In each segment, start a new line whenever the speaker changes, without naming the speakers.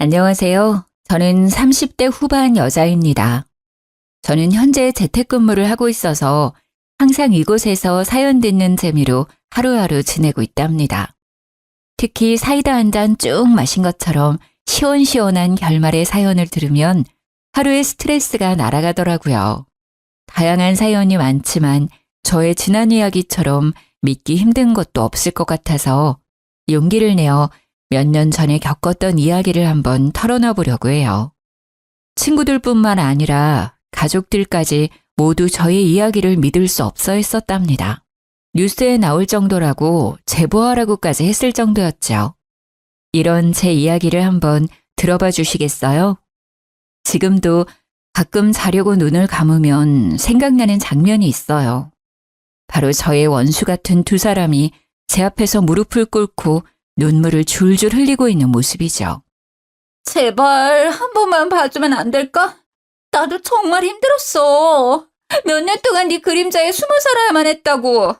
안녕하세요. 저는 30대 후반 여자입니다. 저는 현재 재택근무를 하고 있어서 항상 이곳에서 사연 듣는 재미로 하루하루 지내고 있답니다. 특히 사이다 한 잔 쭉 마신 것처럼 시원시원한 결말의 사연을 들으면 하루의 스트레스가 날아가더라고요. 다양한 사연이 많지만 저의 지난 이야기처럼 믿기 힘든 것도 없을 것 같아서 용기를 내어 몇 년 전에 겪었던 이야기를 한번 털어놔 보려고 해요. 친구들뿐만 아니라 가족들까지 모두 저의 이야기를 믿을 수 없어 했었답니다. 뉴스에 나올 정도라고 제보하라고까지 했을 정도였죠. 이런 제 이야기를 한번 들어봐 주시겠어요? 지금도 가끔 자려고 눈을 감으면 생각나는 장면이 있어요. 바로 저의 원수 같은 두 사람이 제 앞에서 무릎을 꿇고 눈물을 줄줄 흘리고 있는 모습이죠.
제발 한 번만 봐주면 안 될까? 나도 정말 힘들었어. 몇 년 동안 네 그림자에 숨어 살아야만 했다고.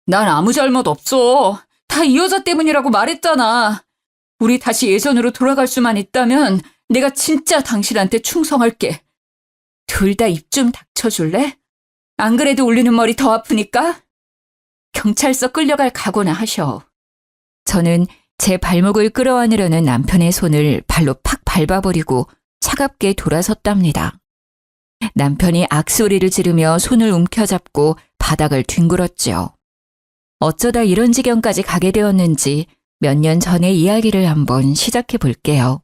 난 아무 잘못 없어. 다 이 여자 때문이라고 말했잖아. 우리 다시 예전으로 돌아갈 수만 있다면 내가 진짜 당신한테 충성할게. 둘 다 입 좀 닥쳐줄래? 안 그래도 울리는 머리 더 아프니까? 경찰서 끌려갈 각오나 하셔.
저는 제 발목을 끌어안으려는 남편의 손을 발로 팍 밟아버리고 차갑게 돌아섰답니다. 남편이 악소리를 지르며 손을 움켜잡고 바닥을 뒹굴었죠. 어쩌다 이런 지경까지 가게 되었는지 몇 년 전의 이야기를 한번 시작해 볼게요.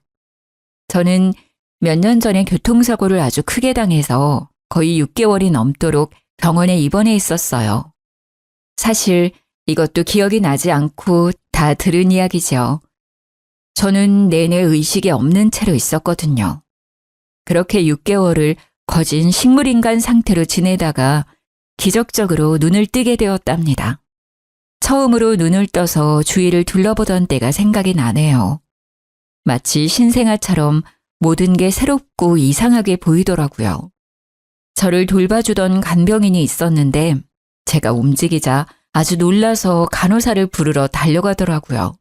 저는 몇 년 전에 교통사고를 아주 크게 당해서 거의 6개월이 넘도록 병원에 입원해 있었어요. 사실 이것도 기억이 나지 않고 다 들은 이야기죠. 저는 내내 의식이 없는 채로 있었거든요. 그렇게 6개월을 거진 식물인간 상태로 지내다가 기적적으로 눈을 뜨게 되었답니다. 처음으로 눈을 떠서 주위를 둘러보던 때가 생각이 나네요. 마치 신생아처럼 모든 게 새롭고 이상하게 보이더라고요. 저를 돌봐주던 간병인이 있었는데 제가 움직이자 아주 놀라서 간호사를 부르러 달려가더라고요.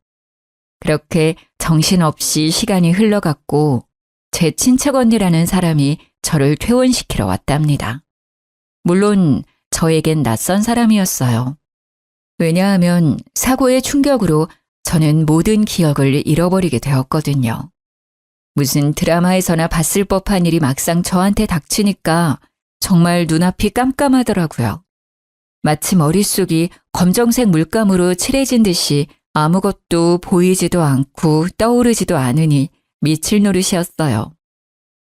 그렇게 정신없이 시간이 흘러갔고 제 친척 언니라는 사람이 저를 퇴원시키러 왔답니다. 물론 저에겐 낯선 사람이었어요. 왜냐하면 사고의 충격으로 저는 모든 기억을 잃어버리게 되었거든요. 무슨 드라마에서나 봤을 법한 일이 막상 저한테 닥치니까 정말 눈앞이 깜깜하더라고요. 마치 머릿속이 검정색 물감으로 칠해진 듯이 아무것도 보이지도 않고 떠오르지도 않으니 미칠 노릇이었어요.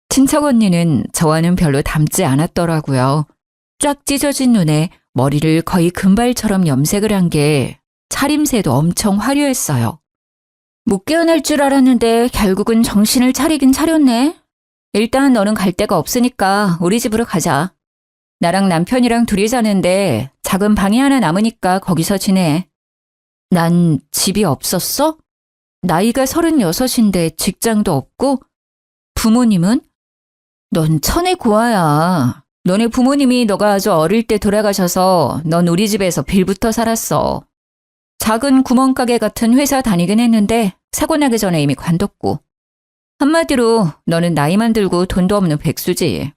친척 언니는 저와는 별로 닮지 않았더라고요. 쫙 찢어진 눈에 머리를 거의 금발처럼 염색을 한 게 차림새도 엄청 화려했어요. 못 깨어날 줄 알았는데 결국은 정신을 차리긴 차렸네. 일단 너는 갈 데가 없으니까 우리 집으로 가자. 나랑 남편이랑 둘이 사는데 작은 방이 하나 남으니까 거기서 지내. 난 집이 없었어? 나이가 36인데 직장도 없고? 부모님은? 넌 천의 고아야. 너네 부모님이 너가 아주 어릴 때 돌아가셔서 넌 우리 집에서 빌부터 살았어. 작은 구멍가게 같은 회사 다니긴 했는데 사고 나기 전에 이미 관뒀고. 한마디로 너는 나이만 들고 돈도 없는 백수지.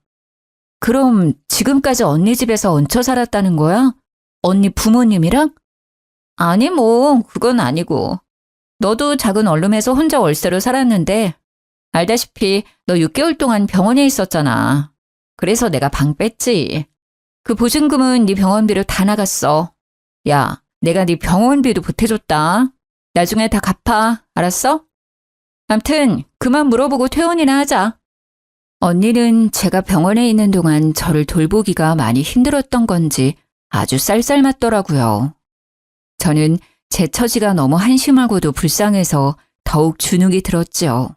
그럼 지금까지 언니 집에서 얹혀 살았다는 거야? 언니 부모님이랑? 아니 뭐 그건 아니고. 너도 작은 원룸에서 혼자 월세로 살았는데 알다시피 너 6개월 동안 병원에 있었잖아. 그래서 내가 방 뺐지. 그 보증금은 네 병원비로 다 나갔어. 야, 내가 네 병원비도 보태줬다. 나중에 다 갚아. 알았어? 암튼 그만 물어보고 퇴원이나 하자. 언니는 제가 병원에 있는 동안 저를 돌보기가 많이 힘들었던 건지 아주 쌀쌀맞더라고요. 저는 제 처지가 너무 한심하고도 불쌍해서 더욱 주눅이 들었죠.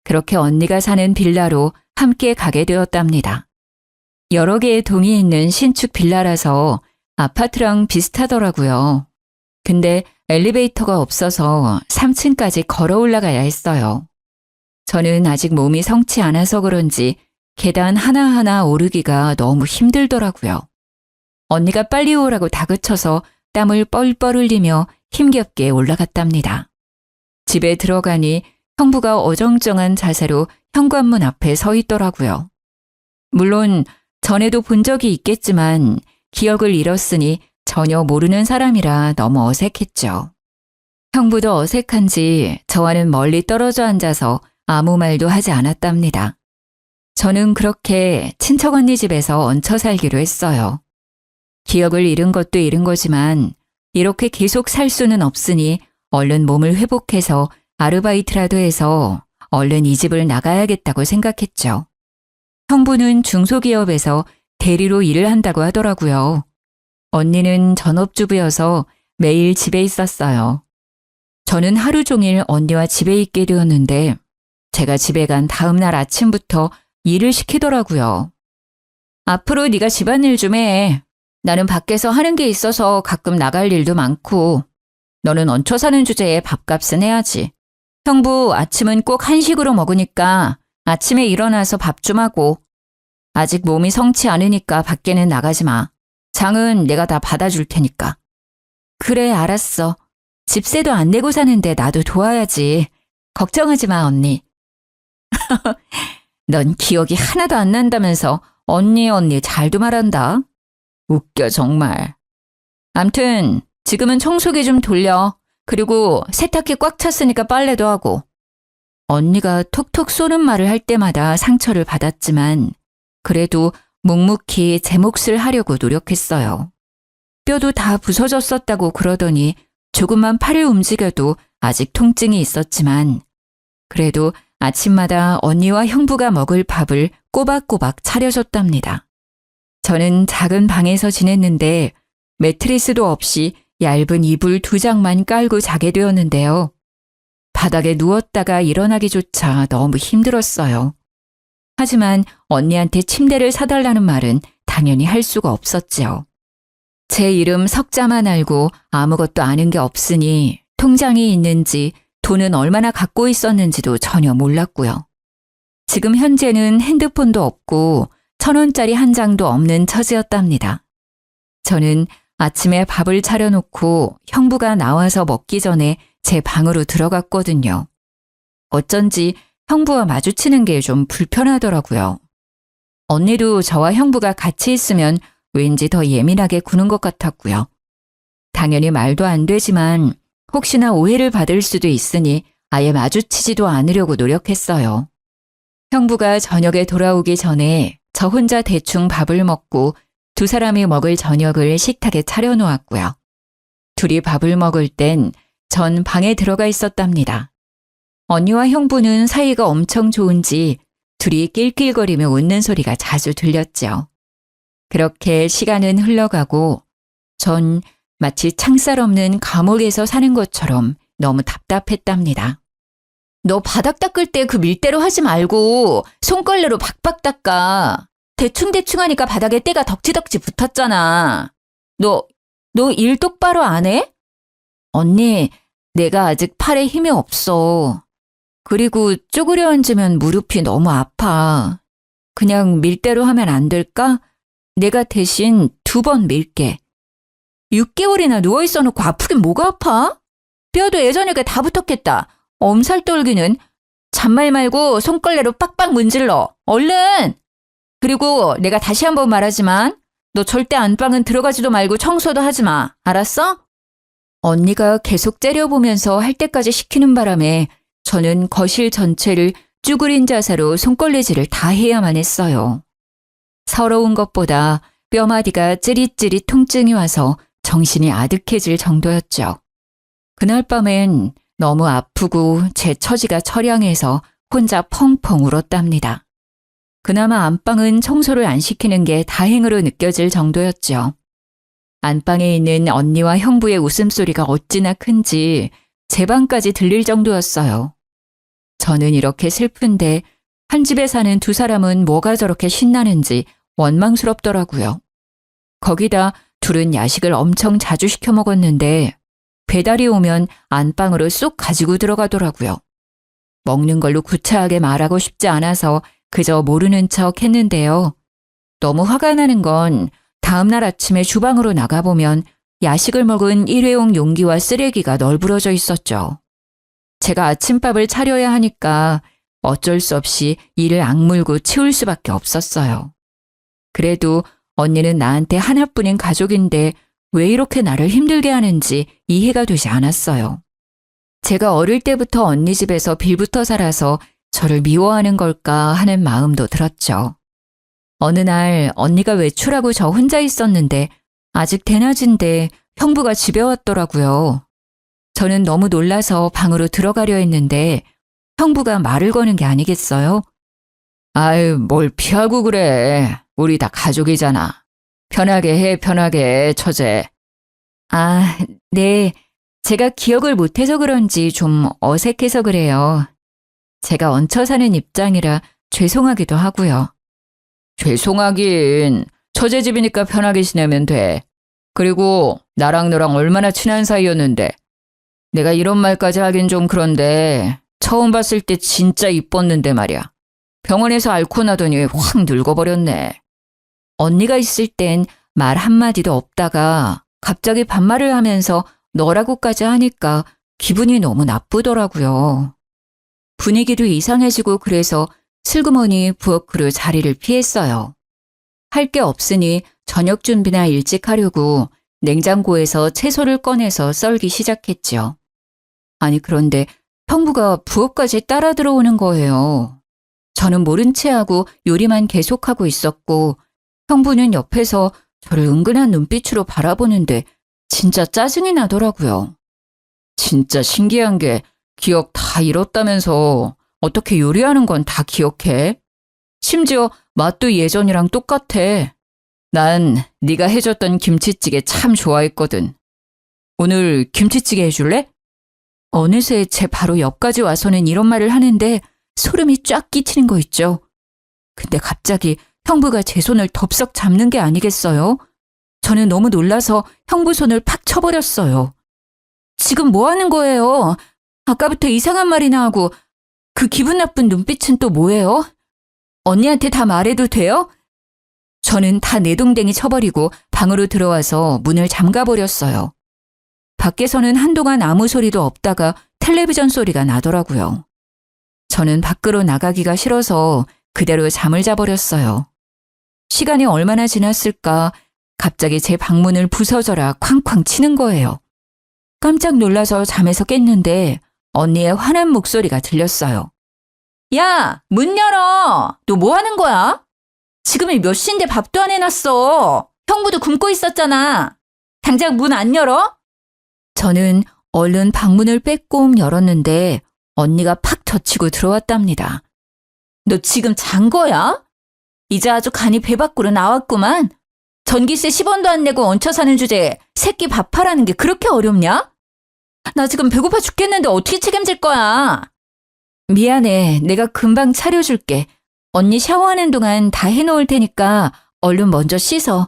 그렇게 언니가 사는 빌라로 함께 가게 되었답니다. 여러 개의 동이 있는 신축 빌라라서 아파트랑 비슷하더라고요. 근데 엘리베이터가 없어서 3층까지 걸어 올라가야 했어요. 저는 아직 몸이 성치 않아서 그런지 계단 하나하나 오르기가 너무 힘들더라고요. 언니가 빨리 오라고 다그쳐서 땀을 뻘뻘 흘리며 힘겹게 올라갔답니다. 집에 들어가니 형부가 어정쩡한 자세로 현관문 앞에 서 있더라고요. 물론 전에도 본 적이 있겠지만 기억을 잃었으니 전혀 모르는 사람이라 너무 어색했죠. 형부도 어색한지 저와는 멀리 떨어져 앉아서 아무 말도 하지 않았답니다. 저는 그렇게 친척 언니 집에서 얹혀 살기로 했어요. 기억을 잃은 것도 잃은 거지만 이렇게 계속 살 수는 없으니 얼른 몸을 회복해서 아르바이트라도 해서 얼른 이 집을 나가야겠다고 생각했죠. 형부는 중소기업에서 대리로 일을 한다고 하더라고요. 언니는 전업주부여서 매일 집에 있었어요. 저는 하루 종일 언니와 집에 있게 되었는데 제가 집에 간 다음 날 아침부터 일을 시키더라고요. 앞으로 네가 집안일 좀 해. 나는 밖에서 하는 게 있어서 가끔 나갈 일도 많고 너는 얹혀 사는 주제에 밥값은 해야지. 형부 아침은 꼭 한식으로 먹으니까 아침에 일어나서 밥 좀 하고 아직 몸이 성치 않으니까 밖에는 나가지 마. 장은 내가 다 받아줄 테니까. 그래 알았어. 집세도 안 내고 사는데 나도 도와야지. 걱정하지 마 언니. 넌 기억이 하나도 안 난다면서 언니 잘도 말한다. 웃겨 정말. 암튼 지금은 청소기 좀 돌려. 그리고 세탁기 꽉 찼으니까 빨래도 하고. 언니가 톡톡 쏘는 말을 할 때마다 상처를 받았지만 그래도 묵묵히 제 몫을 하려고 노력했어요. 뼈도 다 부서졌었다고 그러더니 조금만 팔을 움직여도 아직 통증이 있었지만 그래도 아침마다 언니와 형부가 먹을 밥을 꼬박꼬박 차려줬답니다. 저는 작은 방에서 지냈는데 매트리스도 없이 얇은 이불 2장만 깔고 자게 되었는데요. 바닥에 누웠다가 일어나기조차 너무 힘들었어요. 하지만 언니한테 침대를 사달라는 말은 당연히 할 수가 없었지요. 제 이름 석자만 알고 아무것도 아는 게 없으니 통장이 있는지 돈은 얼마나 갖고 있었는지도 전혀 몰랐고요. 지금 현재는 핸드폰도 없고 1,000원짜리 한 장도 없는 처지였답니다. 저는 아침에 밥을 차려놓고 형부가 나와서 먹기 전에 제 방으로 들어갔거든요. 어쩐지 형부와 마주치는 게 좀 불편하더라고요. 언니도 저와 형부가 같이 있으면 왠지 더 예민하게 구는 것 같았고요. 당연히 말도 안 되지만 혹시나 오해를 받을 수도 있으니 아예 마주치지도 않으려고 노력했어요. 형부가 저녁에 돌아오기 전에 저 혼자 대충 밥을 먹고 두 사람이 먹을 저녁을 식탁에 차려놓았고요. 둘이 밥을 먹을 땐 전 방에 들어가 있었답니다. 언니와 형부는 사이가 엄청 좋은지 둘이 낄낄거리며 웃는 소리가 자주 들렸죠. 그렇게 시간은 흘러가고 전 마치 창살 없는 감옥에서 사는 것처럼 너무 답답했답니다. 너 바닥 닦을 때 그 밀대로 하지 말고 손걸레로 박박 닦아. 대충대충 하니까 바닥에 때가 덕지덕지 붙었잖아. 너 일 똑바로 안 해? 언니, 내가 아직 팔에 힘이 없어. 그리고 쪼그려 앉으면 무릎이 너무 아파. 그냥 밀대로 하면 안 될까? 내가 대신 2번 밀게. 6개월이나 누워있어 놓고 아프긴 뭐가 아파? 뼈도 예전에 다 붙었겠다. 엄살 떨기는. 잔말 말고 손걸레로 빡빡 문질러. 얼른! 그리고 내가 다시 한번 말하지만 너 절대 안방은 들어가지도 말고 청소도 하지 마. 알았어? 언니가 계속 째려보면서 할 때까지 시키는 바람에 저는 거실 전체를 쭈그린 자세로 손걸레질을 다 해야만 했어요. 서러운 것보다 뼈마디가 찌릿찌릿 통증이 와서 정신이 아득해질 정도였죠. 그날 밤엔 너무 아프고 제 처지가 처량해서 혼자 펑펑 울었답니다. 그나마 안방은 청소를 안 시키는 게 다행으로 느껴질 정도였죠. 안방에 있는 언니와 형부의 웃음소리가 어찌나 큰지 제 방까지 들릴 정도였어요. 저는 이렇게 슬픈데 한 집에 사는 두 사람은 뭐가 저렇게 신나는지 원망스럽더라고요. 거기다 둘은 야식을 엄청 자주 시켜 먹었는데 배달이 오면 안방으로 쏙 가지고 들어가더라고요. 먹는 걸로 구차하게 말하고 싶지 않아서 그저 모르는 척 했는데요. 너무 화가 나는 건 다음날 아침에 주방으로 나가보면 야식을 먹은 일회용 용기와 쓰레기가 널브러져 있었죠. 제가 아침밥을 차려야 하니까 어쩔 수 없이 이를 악물고 치울 수밖에 없었어요. 그래도 언니는 나한테 하나뿐인 가족인데 왜 이렇게 나를 힘들게 하는지 이해가 되지 않았어요. 제가 어릴 때부터 언니 집에서 빌붙어 살아서 저를 미워하는 걸까 하는 마음도 들었죠. 어느 날 언니가 외출하고 저 혼자 있었는데 아직 대낮인데 형부가 집에 왔더라고요. 저는 너무 놀라서 방으로 들어가려 했는데 형부가 말을 거는 게 아니겠어요? 아유, 뭘 피하고 그래. 우리 다 가족이잖아. 편하게 해, 편하게, 처제. 아, 네. 제가 기억을 못해서 그런지 좀 어색해서 그래요. 제가 얹혀 사는 입장이라 죄송하기도 하고요. 죄송하긴. 처제 집이니까 편하게 지내면 돼. 그리고 나랑 너랑 얼마나 친한 사이였는데. 내가 이런 말까지 하긴 좀 그런데 처음 봤을 때 진짜 이뻤는데 말이야. 병원에서 앓고 나더니 확 늙어버렸네. 언니가 있을 땐 말 한마디도 없다가 갑자기 반말을 하면서 너라고까지 하니까 기분이 너무 나쁘더라고요. 분위기도 이상해지고 그래서 슬그머니 부엌으로 자리를 피했어요. 할 게 없으니 저녁 준비나 일찍 하려고 냉장고에서 채소를 꺼내서 썰기 시작했죠. 아니 그런데 형부가 부엌까지 따라 들어오는 거예요. 저는 모른 채 하고 요리만 계속하고 있었고 형부는 옆에서 저를 은근한 눈빛으로 바라보는데 진짜 짜증이 나더라고요. 진짜 신기한 게 기억 다 잃었다면서 어떻게 요리하는 건 다 기억해? 심지어 맛도 예전이랑 똑같아. 난 네가 해줬던 김치찌개 참 좋아했거든. 오늘 김치찌개 해줄래? 어느새 제 바로 옆까지 와서는 이런 말을 하는데 소름이 쫙 끼치는 거 있죠. 근데 갑자기 형부가 제 손을 덥석 잡는 게 아니겠어요? 저는 너무 놀라서 형부 손을 팍 쳐버렸어요. 지금 뭐 하는 거예요? 아까부터 이상한 말이나 하고 그 기분 나쁜 눈빛은 또 뭐예요? 언니한테 다 말해도 돼요? 저는 다 내동댕이 쳐버리고 방으로 들어와서 문을 잠가버렸어요. 밖에서는 한동안 아무 소리도 없다가 텔레비전 소리가 나더라고요. 저는 밖으로 나가기가 싫어서 그대로 잠을 자버렸어요. 시간이 얼마나 지났을까 갑자기 제 방문을 부서져라 쾅쾅 치는 거예요. 깜짝 놀라서 잠에서 깼는데 언니의 화난 목소리가 들렸어요.
야, 문 열어. 너 뭐 하는 거야? 지금이 몇 시인데 밥도 안 해놨어. 형부도 굶고 있었잖아. 당장 문 안 열어?
저는 얼른 방문을 빼꼼 열었는데 언니가 팍 젖히고 들어왔답니다.
너 지금 잔 거야? 이제 아주 간이 배 밖으로 나왔구만. 전기세 10원도 안 내고 얹혀 사는 주제에 새끼 밥하라는 게 그렇게 어렵냐? 나 지금 배고파 죽겠는데 어떻게 책임질 거야?
미안해. 내가 금방 차려줄게. 언니 샤워하는 동안 다 해놓을 테니까 얼른 먼저 씻어.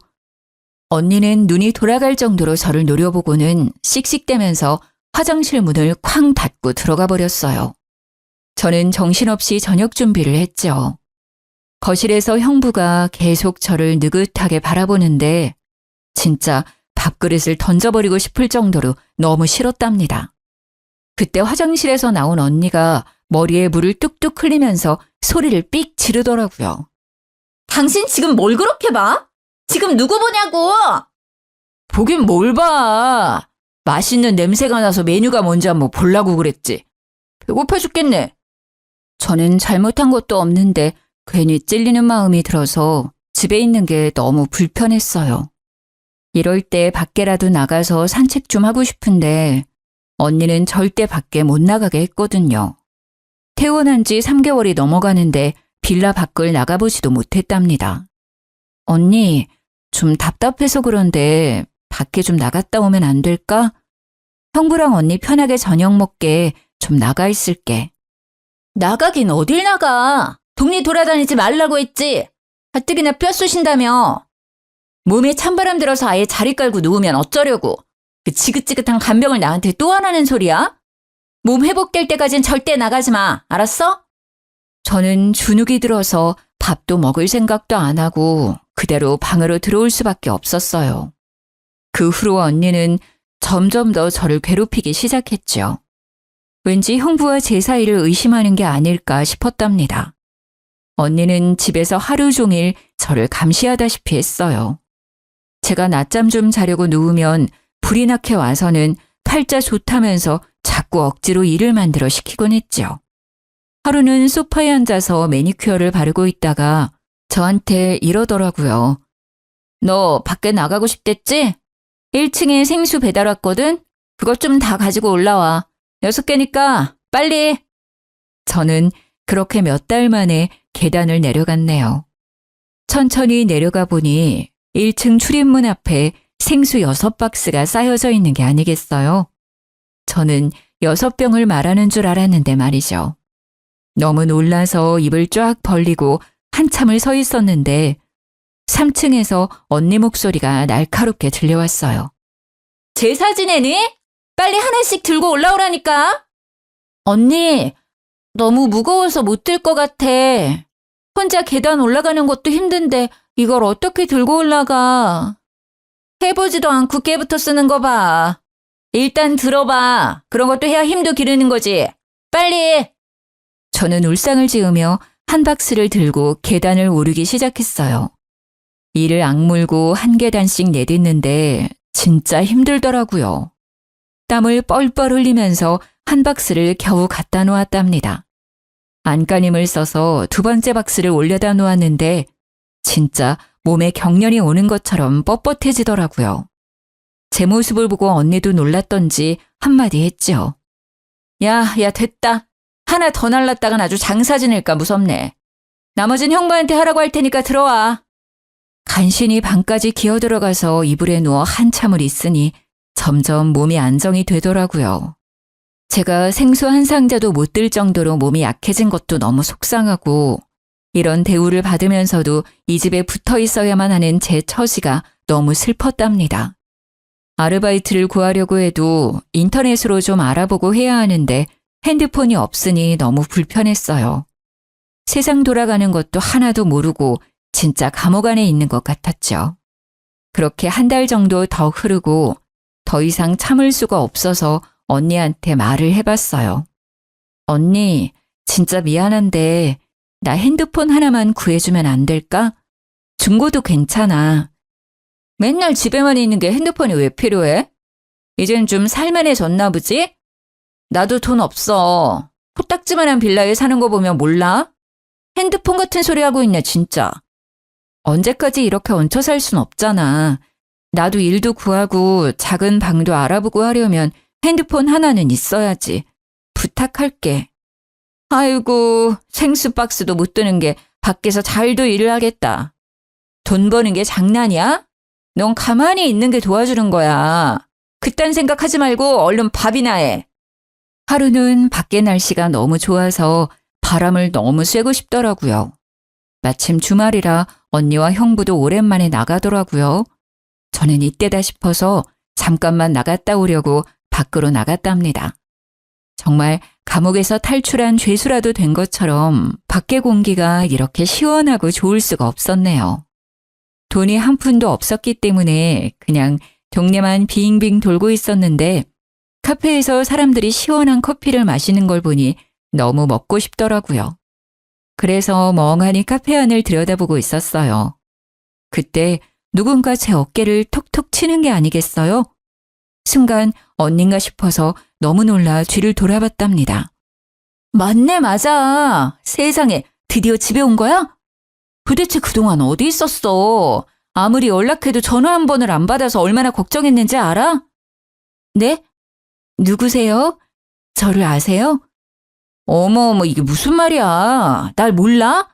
언니는 눈이 돌아갈 정도로 저를 노려보고는 씩씩대면서 화장실 문을 쾅 닫고 들어가 버렸어요. 저는 정신없이 저녁 준비를 했죠. 거실에서 형부가 계속 저를 느긋하게 바라보는데 진짜 밥그릇을 던져버리고 싶을 정도로 너무 싫었답니다. 그때 화장실에서 나온 언니가 머리에 물을 뚝뚝 흘리면서 소리를 삑 지르더라고요.
당신 지금 뭘 그렇게 봐? 지금 누구 보냐고!
보긴 뭘 봐. 맛있는 냄새가 나서 메뉴가 뭔지 한번 보려고 그랬지. 배고파 죽겠네. 저는 잘못한 것도 없는데 괜히 찔리는 마음이 들어서 집에 있는 게 너무 불편했어요. 이럴 때 밖에라도 나가서 산책 좀 하고 싶은데 언니는 절대 밖에 못 나가게 했거든요. 퇴원한 지 3개월이 넘어가는데 빌라 밖을 나가보지도 못했답니다. 언니, 좀 답답해서 그런데 밖에 좀 나갔다 오면 안 될까? 형부랑 언니 편하게 저녁 먹게 좀 나가 있을게.
나가긴 어딜 나가. 동네 돌아다니지 말라고 했지. 가뜩이나 뼈 쑤신다며. 몸에 찬바람 들어서 아예 자리 깔고 누우면 어쩌려고. 그 지긋지긋한 간병을 나한테 또 하라는 소리야? 몸 회복될 때까진 절대 나가지 마. 알았어?
저는 주눅이 들어서 밥도 먹을 생각도 안 하고 그대로 방으로 들어올 수밖에 없었어요. 그 후로 언니는 점점 더 저를 괴롭히기 시작했죠. 왠지 형부와 제 사이를 의심하는 게 아닐까 싶었답니다. 언니는 집에서 하루 종일 저를 감시하다시피 했어요. 제가 낮잠 좀 자려고 누우면 불이 나게 와서는 팔자 좋다면서 자꾸 억지로 일을 만들어 시키곤 했죠. 하루는 소파에 앉아서 매니큐어를 바르고 있다가 저한테 이러더라고요. 너 밖에 나가고 싶댔지? 1층에 생수 배달 왔거든? 그것 좀 다 가지고 올라와. 6개니까 빨리. 저는 그렇게 몇 달 만에 계단을 내려갔네요. 천천히 내려가 보니 1층 출입문 앞에 생수 6박스가 쌓여져 있는 게 아니겠어요? 저는 6병을 말하는 줄 알았는데 말이죠. 너무 놀라서 입을 쫙 벌리고 한참을 서 있었는데 3층에서 언니 목소리가 날카롭게 들려왔어요.
제사 지내니? 빨리 하나씩 들고 올라오라니까. 언니, 너무 무거워서 못 들 것 같아. 혼자 계단 올라가는 것도 힘든데 이걸 어떻게 들고 올라가. 해보지도 않고 깨부터 쓰는 거 봐. 일단 들어봐. 그런 것도 해야 힘도 기르는 거지. 빨리.
저는 울상을 지으며 한 박스를 들고 계단을 오르기 시작했어요. 이를 악물고 한 계단씩 내딛는데 진짜 힘들더라고요. 땀을 뻘뻘 흘리면서 한 박스를 겨우 갖다 놓았답니다. 안간힘을 써서 두 번째 박스를 올려다 놓았는데 진짜 몸에 경련이 오는 것처럼 뻣뻣해지더라고요. 제 모습을 보고 언니도 놀랐던지 한마디 했죠.
야, 됐다. 하나 더 날랐다간 아주 장사 지낼까 무섭네. 나머진 형부한테 하라고 할 테니까 들어와.
간신히 방까지 기어들어가서 이불에 누워 한참을 있으니 점점 몸이 안정이 되더라고요. 제가 생수 한 상자도 못 들 정도로 몸이 약해진 것도 너무 속상하고 이런 대우를 받으면서도 이 집에 붙어 있어야만 하는 제 처지가 너무 슬펐답니다. 아르바이트를 구하려고 해도 인터넷으로 좀 알아보고 해야 하는데 핸드폰이 없으니 너무 불편했어요. 세상 돌아가는 것도 하나도 모르고 진짜 감옥 안에 있는 것 같았죠. 그렇게 한 달 정도 더 흐르고 더 이상 참을 수가 없어서 언니한테 말을 해봤어요. 언니, 진짜 미안한데 나 핸드폰 하나만 구해주면 안 될까? 중고도 괜찮아.
맨날 집에만 있는 게 핸드폰이 왜 필요해? 이젠 좀 살만해졌나 보지? 나도 돈 없어. 코딱지만한 빌라에 사는 거 보면 몰라? 핸드폰 같은 소리 하고 있네 진짜.
언제까지 이렇게 얹혀 살 순 없잖아. 나도 일도 구하고 작은 방도 알아보고 하려면 핸드폰 하나는 있어야지. 부탁할게.
아이고, 생수 박스도 못 드는 게 밖에서 잘도 일을 하겠다. 돈 버는 게 장난이야? 넌 가만히 있는 게 도와주는 거야. 그딴 생각하지 말고 얼른 밥이나 해.
하루는 밖에 날씨가 너무 좋아서 바람을 너무 쐬고 싶더라고요. 마침 주말이라 언니와 형부도 오랜만에 나가더라고요. 저는 이때다 싶어서 잠깐만 나갔다 오려고 밖으로 나갔답니다. 정말 감옥에서 탈출한 죄수라도 된 것처럼 밖의 공기가 이렇게 시원하고 좋을 수가 없었네요. 돈이 한 푼도 없었기 때문에 그냥 동네만 빙빙 돌고 있었는데 카페에서 사람들이 시원한 커피를 마시는 걸 보니 너무 먹고 싶더라고요. 그래서 멍하니 카페 안을 들여다보고 있었어요. 그때 누군가 제 어깨를 톡톡 치는 게 아니겠어요? 순간 언닌가 싶어서 너무 놀라 뒤를 돌아봤답니다.
맞네, 맞아. 세상에, 드디어 집에 온 거야? 도대체 그동안 어디 있었어? 아무리 연락해도 전화 한 번을 안 받아서 얼마나 걱정했는지 알아?
네? 누구세요? 저를 아세요?
어머, 이게 무슨 말이야? 날 몰라?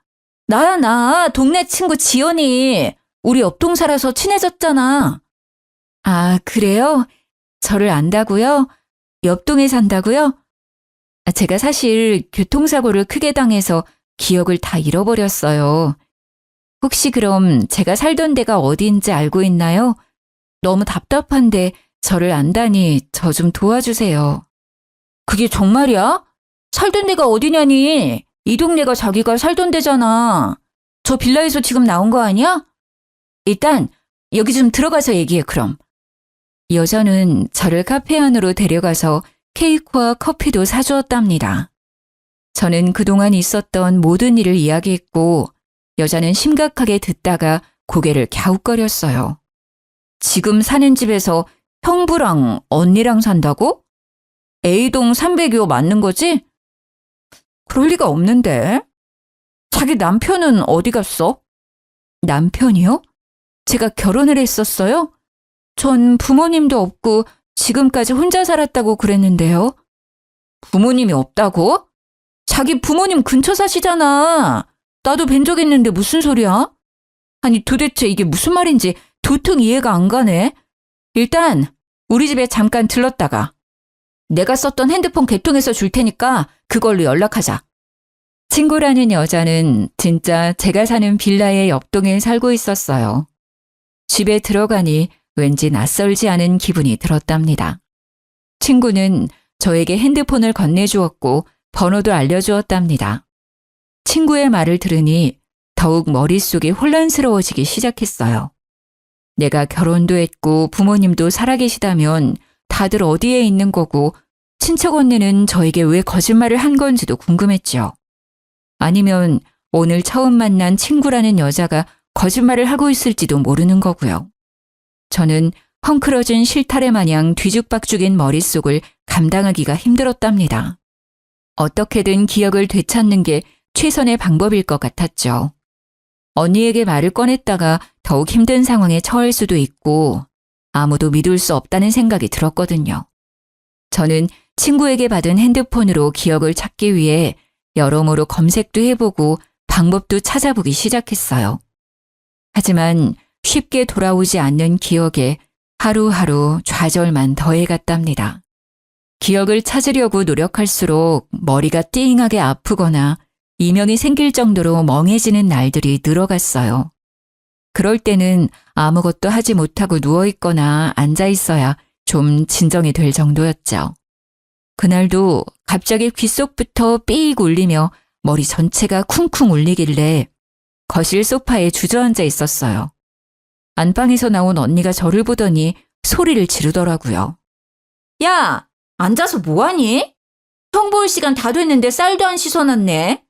나야, 나. 동네 친구 지연이. 우리 옆동 살아서 친해졌잖아.
아, 그래요? 저를 안다고요? 옆동에 산다고요? 제가 사실 교통사고를 크게 당해서 기억을 다 잃어버렸어요. 혹시 그럼 제가 살던 데가 어디인지 알고 있나요? 너무 답답한데 저를 안다니 저 좀 도와주세요.
그게 정말이야? 살던 데가 어디냐니? 이 동네가 자기가 살던 데잖아. 저 빌라에서 지금 나온 거 아니야? 일단 여기 좀 들어가서 얘기해 그럼.
여자는 저를 카페 안으로 데려가서 케이크와 커피도 사주었답니다. 저는 그동안 있었던 모든 일을 이야기했고 여자는 심각하게 듣다가 고개를 갸웃거렸어요. 지금 사는 집에서 형부랑 언니랑 산다고? A동 302호 맞는 거지? 그럴 리가 없는데. 자기 남편은 어디 갔어? 남편이요? 제가 결혼을 했었어요? 전 부모님도 없고 지금까지 혼자 살았다고 그랬는데요. 부모님이 없다고? 자기 부모님 근처 사시잖아. 나도 뵌 적 있는데 무슨 소리야? 아니 도대체 이게 무슨 말인지 도통 이해가 안 가네. 일단 우리 집에 잠깐 들렀다가 내가 썼던 핸드폰 개통해서 줄 테니까 그걸로 연락하자. 친구라는 여자는 진짜 제가 사는 빌라의 옆동에 살고 있었어요. 집에 들어가니 왠지 낯설지 않은 기분이 들었답니다. 친구는 저에게 핸드폰을 건네주었고 번호도 알려주었답니다. 친구의 말을 들으니 더욱 머릿속이 혼란스러워지기 시작했어요. 내가 결혼도 했고 부모님도 살아계시다면 다들 어디에 있는 거고 친척 언니는 저에게 왜 거짓말을 한 건지도 궁금했죠. 아니면 오늘 처음 만난 친구라는 여자가 거짓말을 하고 있을지도 모르는 거고요. 저는 헝클어진 실타래 마냥 뒤죽박죽인 머릿속을 감당하기가 힘들었답니다. 어떻게든 기억을 되찾는 게 최선의 방법일 것 같았죠. 언니에게 말을 꺼냈다가 더욱 힘든 상황에 처할 수도 있고 아무도 믿을 수 없다는 생각이 들었거든요. 저는 친구에게 받은 핸드폰으로 기억을 찾기 위해 여러모로 검색도 해보고 방법도 찾아보기 시작했어요. 하지만 쉽게 돌아오지 않는 기억에 하루하루 좌절만 더해갔답니다. 기억을 찾으려고 노력할수록 머리가 띵하게 아프거나 이명이 생길 정도로 멍해지는 날들이 늘어갔어요. 그럴 때는 아무것도 하지 못하고 누워있거나 앉아있어야 좀 진정이 될 정도였죠. 그날도 갑자기 귓속부터 삐익 울리며 머리 전체가 쿵쿵 울리길래 거실 소파에 주저앉아 있었어요. 안방에서 나온 언니가 저를 보더니 소리를 지르더라고요. 야, 앉아서 뭐하니? 형 볼 시간 다 됐는데 쌀도 안 씻어놨네.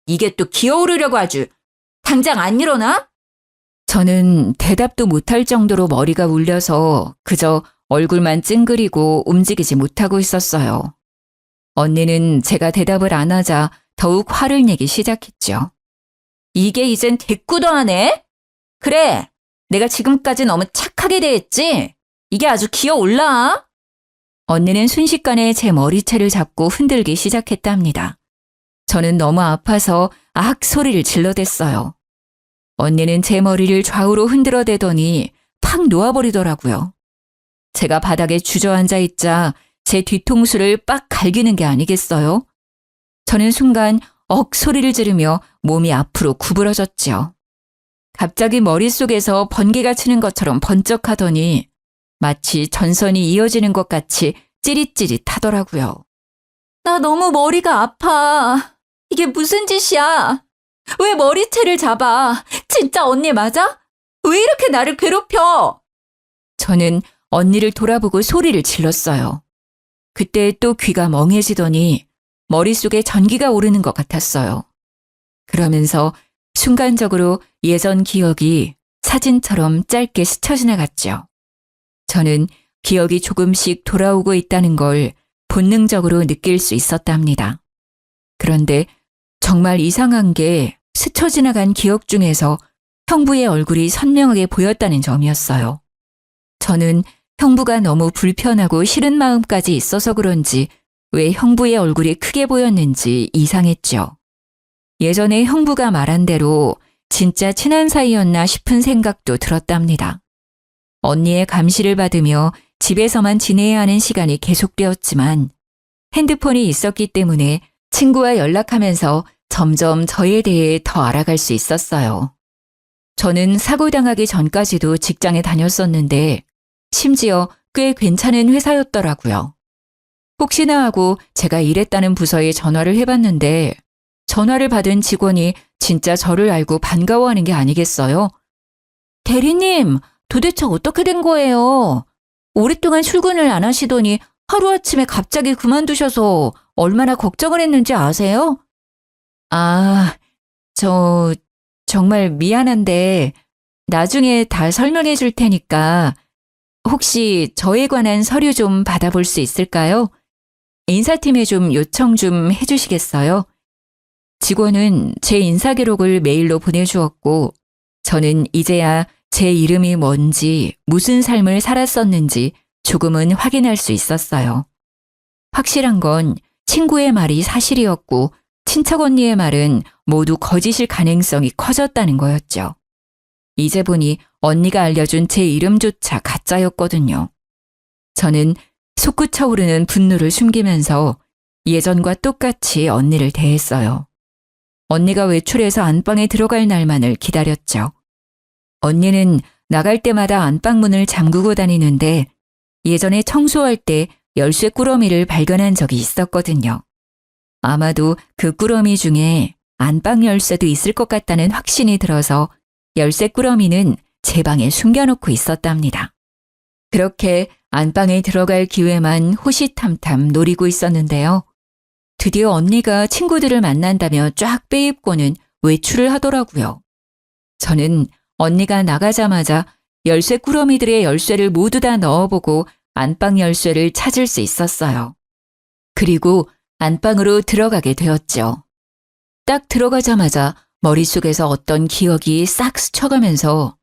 이게 또 기어오르려고 아주. 당장 안 일어나? 저는 대답도 못할 정도로 머리가 울려서 그저 얼굴만 찡그리고 움직이지 못하고 있었어요. 언니는 제가 대답을 안 하자 더욱 화를 내기 시작했죠. 이게 이젠 대꾸도 하네? 그래, 내가 지금까지 너무 착하게 대했지? 이게 아주 기어올라. 언니는 순식간에 제 머리채를 잡고 흔들기 시작했답니다. 저는 너무 아파서 악 소리를 질러댔어요. 언니는 제 머리를 좌우로 흔들어대더니 팍 놓아버리더라고요. 제가 바닥에 주저앉아 있자 제 뒤통수를 빡 갈기는 게 아니겠어요? 저는 순간 억 소리를 지르며 몸이 앞으로 구부러졌죠. 갑자기 머릿속에서 번개가 치는 것처럼 번쩍하더니 마치 전선이 이어지는 것 같이 찌릿찌릿하더라고요. 나 너무 머리가 아파. 이게 무슨 짓이야? 왜 머리채를 잡아? 진짜 언니 맞아? 왜 이렇게 나를 괴롭혀? 저는 언니를 돌아보고 소리를 질렀어요. 그때 또 귀가 멍해지더니 머릿속에 전기가 오르는 것 같았어요. 그러면서 순간적으로 예전 기억이 사진처럼 짧게 스쳐 지나갔죠. 저는 기억이 조금씩 돌아오고 있다는 걸 본능적으로 느낄 수 있었답니다. 그런데 정말 이상한 게 스쳐 지나간 기억 중에서 형부의 얼굴이 선명하게 보였다는 점이었어요. 저는 형부가 너무 불편하고 싫은 마음까지 있어서 그런지 왜 형부의 얼굴이 크게 보였는지 이상했죠. 예전에 형부가 말한 대로 진짜 친한 사이였나 싶은 생각도 들었답니다. 언니의 감시를 받으며 집에서만 지내야 하는 시간이 계속되었지만 핸드폰이 있었기 때문에 친구와 연락하면서 점점 저에 대해 더 알아갈 수 있었어요. 저는 사고당하기 전까지도 직장에 다녔었는데 심지어 꽤 괜찮은 회사였더라고요. 혹시나 하고 제가 일했다는 부서에 전화를 해봤는데 전화를 받은 직원이 진짜 저를 알고 반가워하는 게 아니겠어요? 대리님, 도대체 어떻게 된 거예요? 오랫동안 출근을 안 하시더니
하루아침에 갑자기 그만두셔서 얼마나 걱정을 했는지 아세요?
아, 저 정말 미안한데 나중에 다 설명해 줄 테니까 혹시 저에 관한 서류 좀 받아볼 수 있을까요? 인사팀에 좀 요청 좀 해주시겠어요? 직원은 제 인사 기록을 메일로 보내주었고 저는 이제야 제 이름이 뭔지 무슨 삶을 살았었는지 조금은 확인할 수 있었어요. 확실한 건 친구의 말이 사실이었고 친척 언니의 말은 모두 거짓일 가능성이 커졌다는 거였죠. 이제 보니 언니가 알려준 제 이름조차 가짜였거든요. 저는 솟구쳐오르는 분노를 숨기면서 예전과 똑같이 언니를 대했어요. 언니가 외출해서 안방에 들어갈 날만을 기다렸죠. 언니는 나갈 때마다 안방 문을 잠그고 다니는데 예전에 청소할 때 열쇠 꾸러미를 발견한 적이 있었거든요. 아마도 그 꾸러미 중에 안방 열쇠도 있을 것 같다는 확신이 들어서 열쇠 꾸러미는 제 방에 숨겨놓고 있었답니다. 그렇게 안방에 들어갈 기회만 호시탐탐 노리고 있었는데요. 드디어 언니가 친구들을 만난다며 쫙 빼입고는 외출을 하더라고요. 저는 언니가 나가자마자 열쇠 꾸러미들의 열쇠를 모두 다 넣어보고 안방 열쇠를 찾을 수 있었어요. 그리고 안방으로 들어가게 되었죠. 딱 들어가자마자 머릿속에서 어떤 기억이 싹 스쳐가면서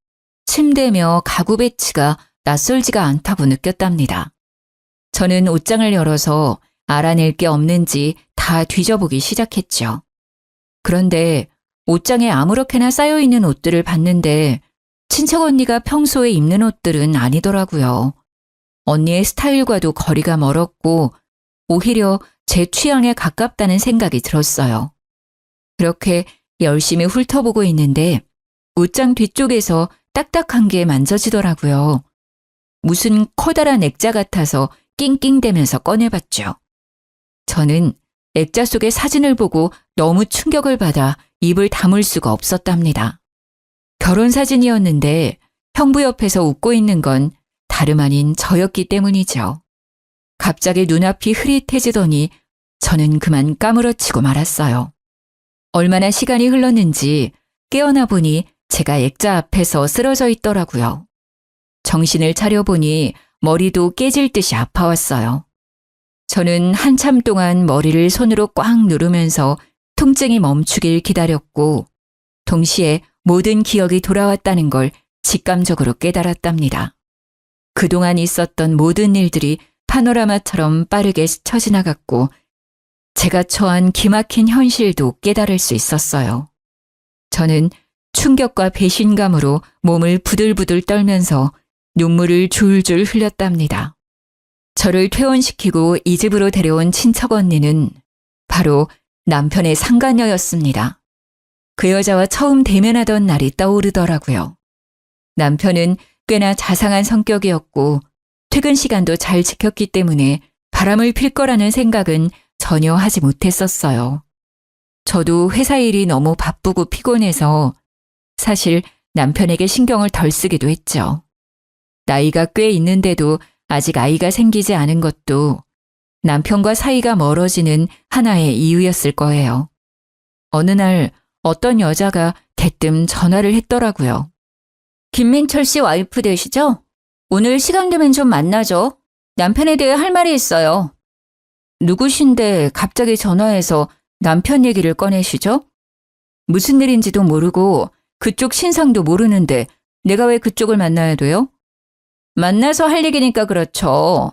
침대며 가구 배치가 낯설지가 않다고 느꼈답니다. 저는 옷장을 열어서 알아낼 게 없는지 다 뒤져보기 시작했죠. 그런데 옷장에 아무렇게나 쌓여있는 옷들을 봤는데 친척 언니가 평소에 입는 옷들은 아니더라고요. 언니의 스타일과도 거리가 멀었고 오히려 제 취향에 가깝다는 생각이 들었어요. 그렇게 열심히 훑어보고 있는데 옷장 뒤쪽에서 딱딱한 게 만져지더라고요. 무슨 커다란 액자 같아서 낑낑대면서 꺼내봤죠. 저는 액자 속의 사진을 보고 너무 충격을 받아 입을 다물 수가 없었답니다. 결혼사진이었는데 형부 옆에서 웃고 있는 건 다름 아닌 저였기 때문이죠. 갑자기 눈앞이 흐릿해지더니 저는 그만 까무러치고 말았어요. 얼마나 시간이 흘렀는지 깨어나 보니 제가 액자 앞에서 쓰러져 있더라고요. 정신을 차려보니 머리도 깨질 듯이 아파왔어요. 저는 한참 동안 머리를 손으로 꽉 누르면서 통증이 멈추길 기다렸고 동시에 모든 기억이 돌아왔다는 걸 직감적으로 깨달았답니다. 그동안 있었던 모든 일들이 파노라마처럼 빠르게 스쳐 지나갔고 제가 처한 기막힌 현실도 깨달을 수 있었어요. 저는 충격과 배신감으로 몸을 부들부들 떨면서 눈물을 줄줄 흘렸답니다. 저를 퇴원시키고 이 집으로 데려온 친척 언니는 바로 남편의 상간녀였습니다. 그 여자와 처음 대면하던 날이 떠오르더라고요. 남편은 꽤나 자상한 성격이었고 퇴근 시간도 잘 지켰기 때문에 바람을 필 거라는 생각은 전혀 하지 못했었어요. 저도 회사 일이 너무 바쁘고 피곤해서 사실 남편에게 신경을 덜 쓰기도 했죠. 나이가 꽤 있는데도 아직 아이가 생기지 않은 것도 남편과 사이가 멀어지는 하나의 이유였을 거예요. 어느 날 어떤 여자가 대뜸 전화를 했더라고요. 김민철 씨 와이프 되시죠? 오늘 시간 되면 좀 만나죠. 남편에 대해 할 말이 있어요. 누구신데 갑자기 전화해서 남편 얘기를 꺼내시죠? 무슨 일인지도 모르고 그쪽 신상도 모르는데 내가 왜 그쪽을 만나야 돼요? 만나서 할 얘기니까 그렇죠.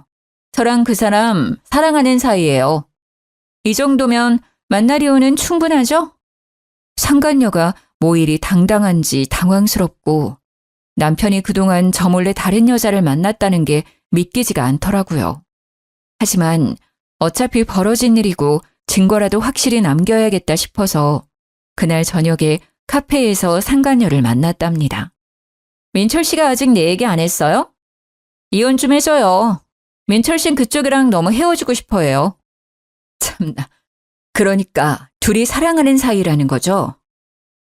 저랑 그 사람 사랑하는 사이예요. 이 정도면 만날 이유는 충분하죠? 상간녀가 뭐 일이 당당한지 당황스럽고 남편이 그동안 저 몰래 다른 여자를 만났다는 게 믿기지가 않더라고요. 하지만 어차피 벌어진 일이고 증거라도 확실히 남겨야겠다 싶어서 그날 저녁에 카페에서 상간녀를 만났답니다. 민철 씨가 아직 내 얘기 안 했어요? 이혼 좀 해줘요. 민철 씨는 그쪽이랑 너무 헤어지고 싶어 해요. 참나. 그러니까 둘이 사랑하는 사이라는 거죠?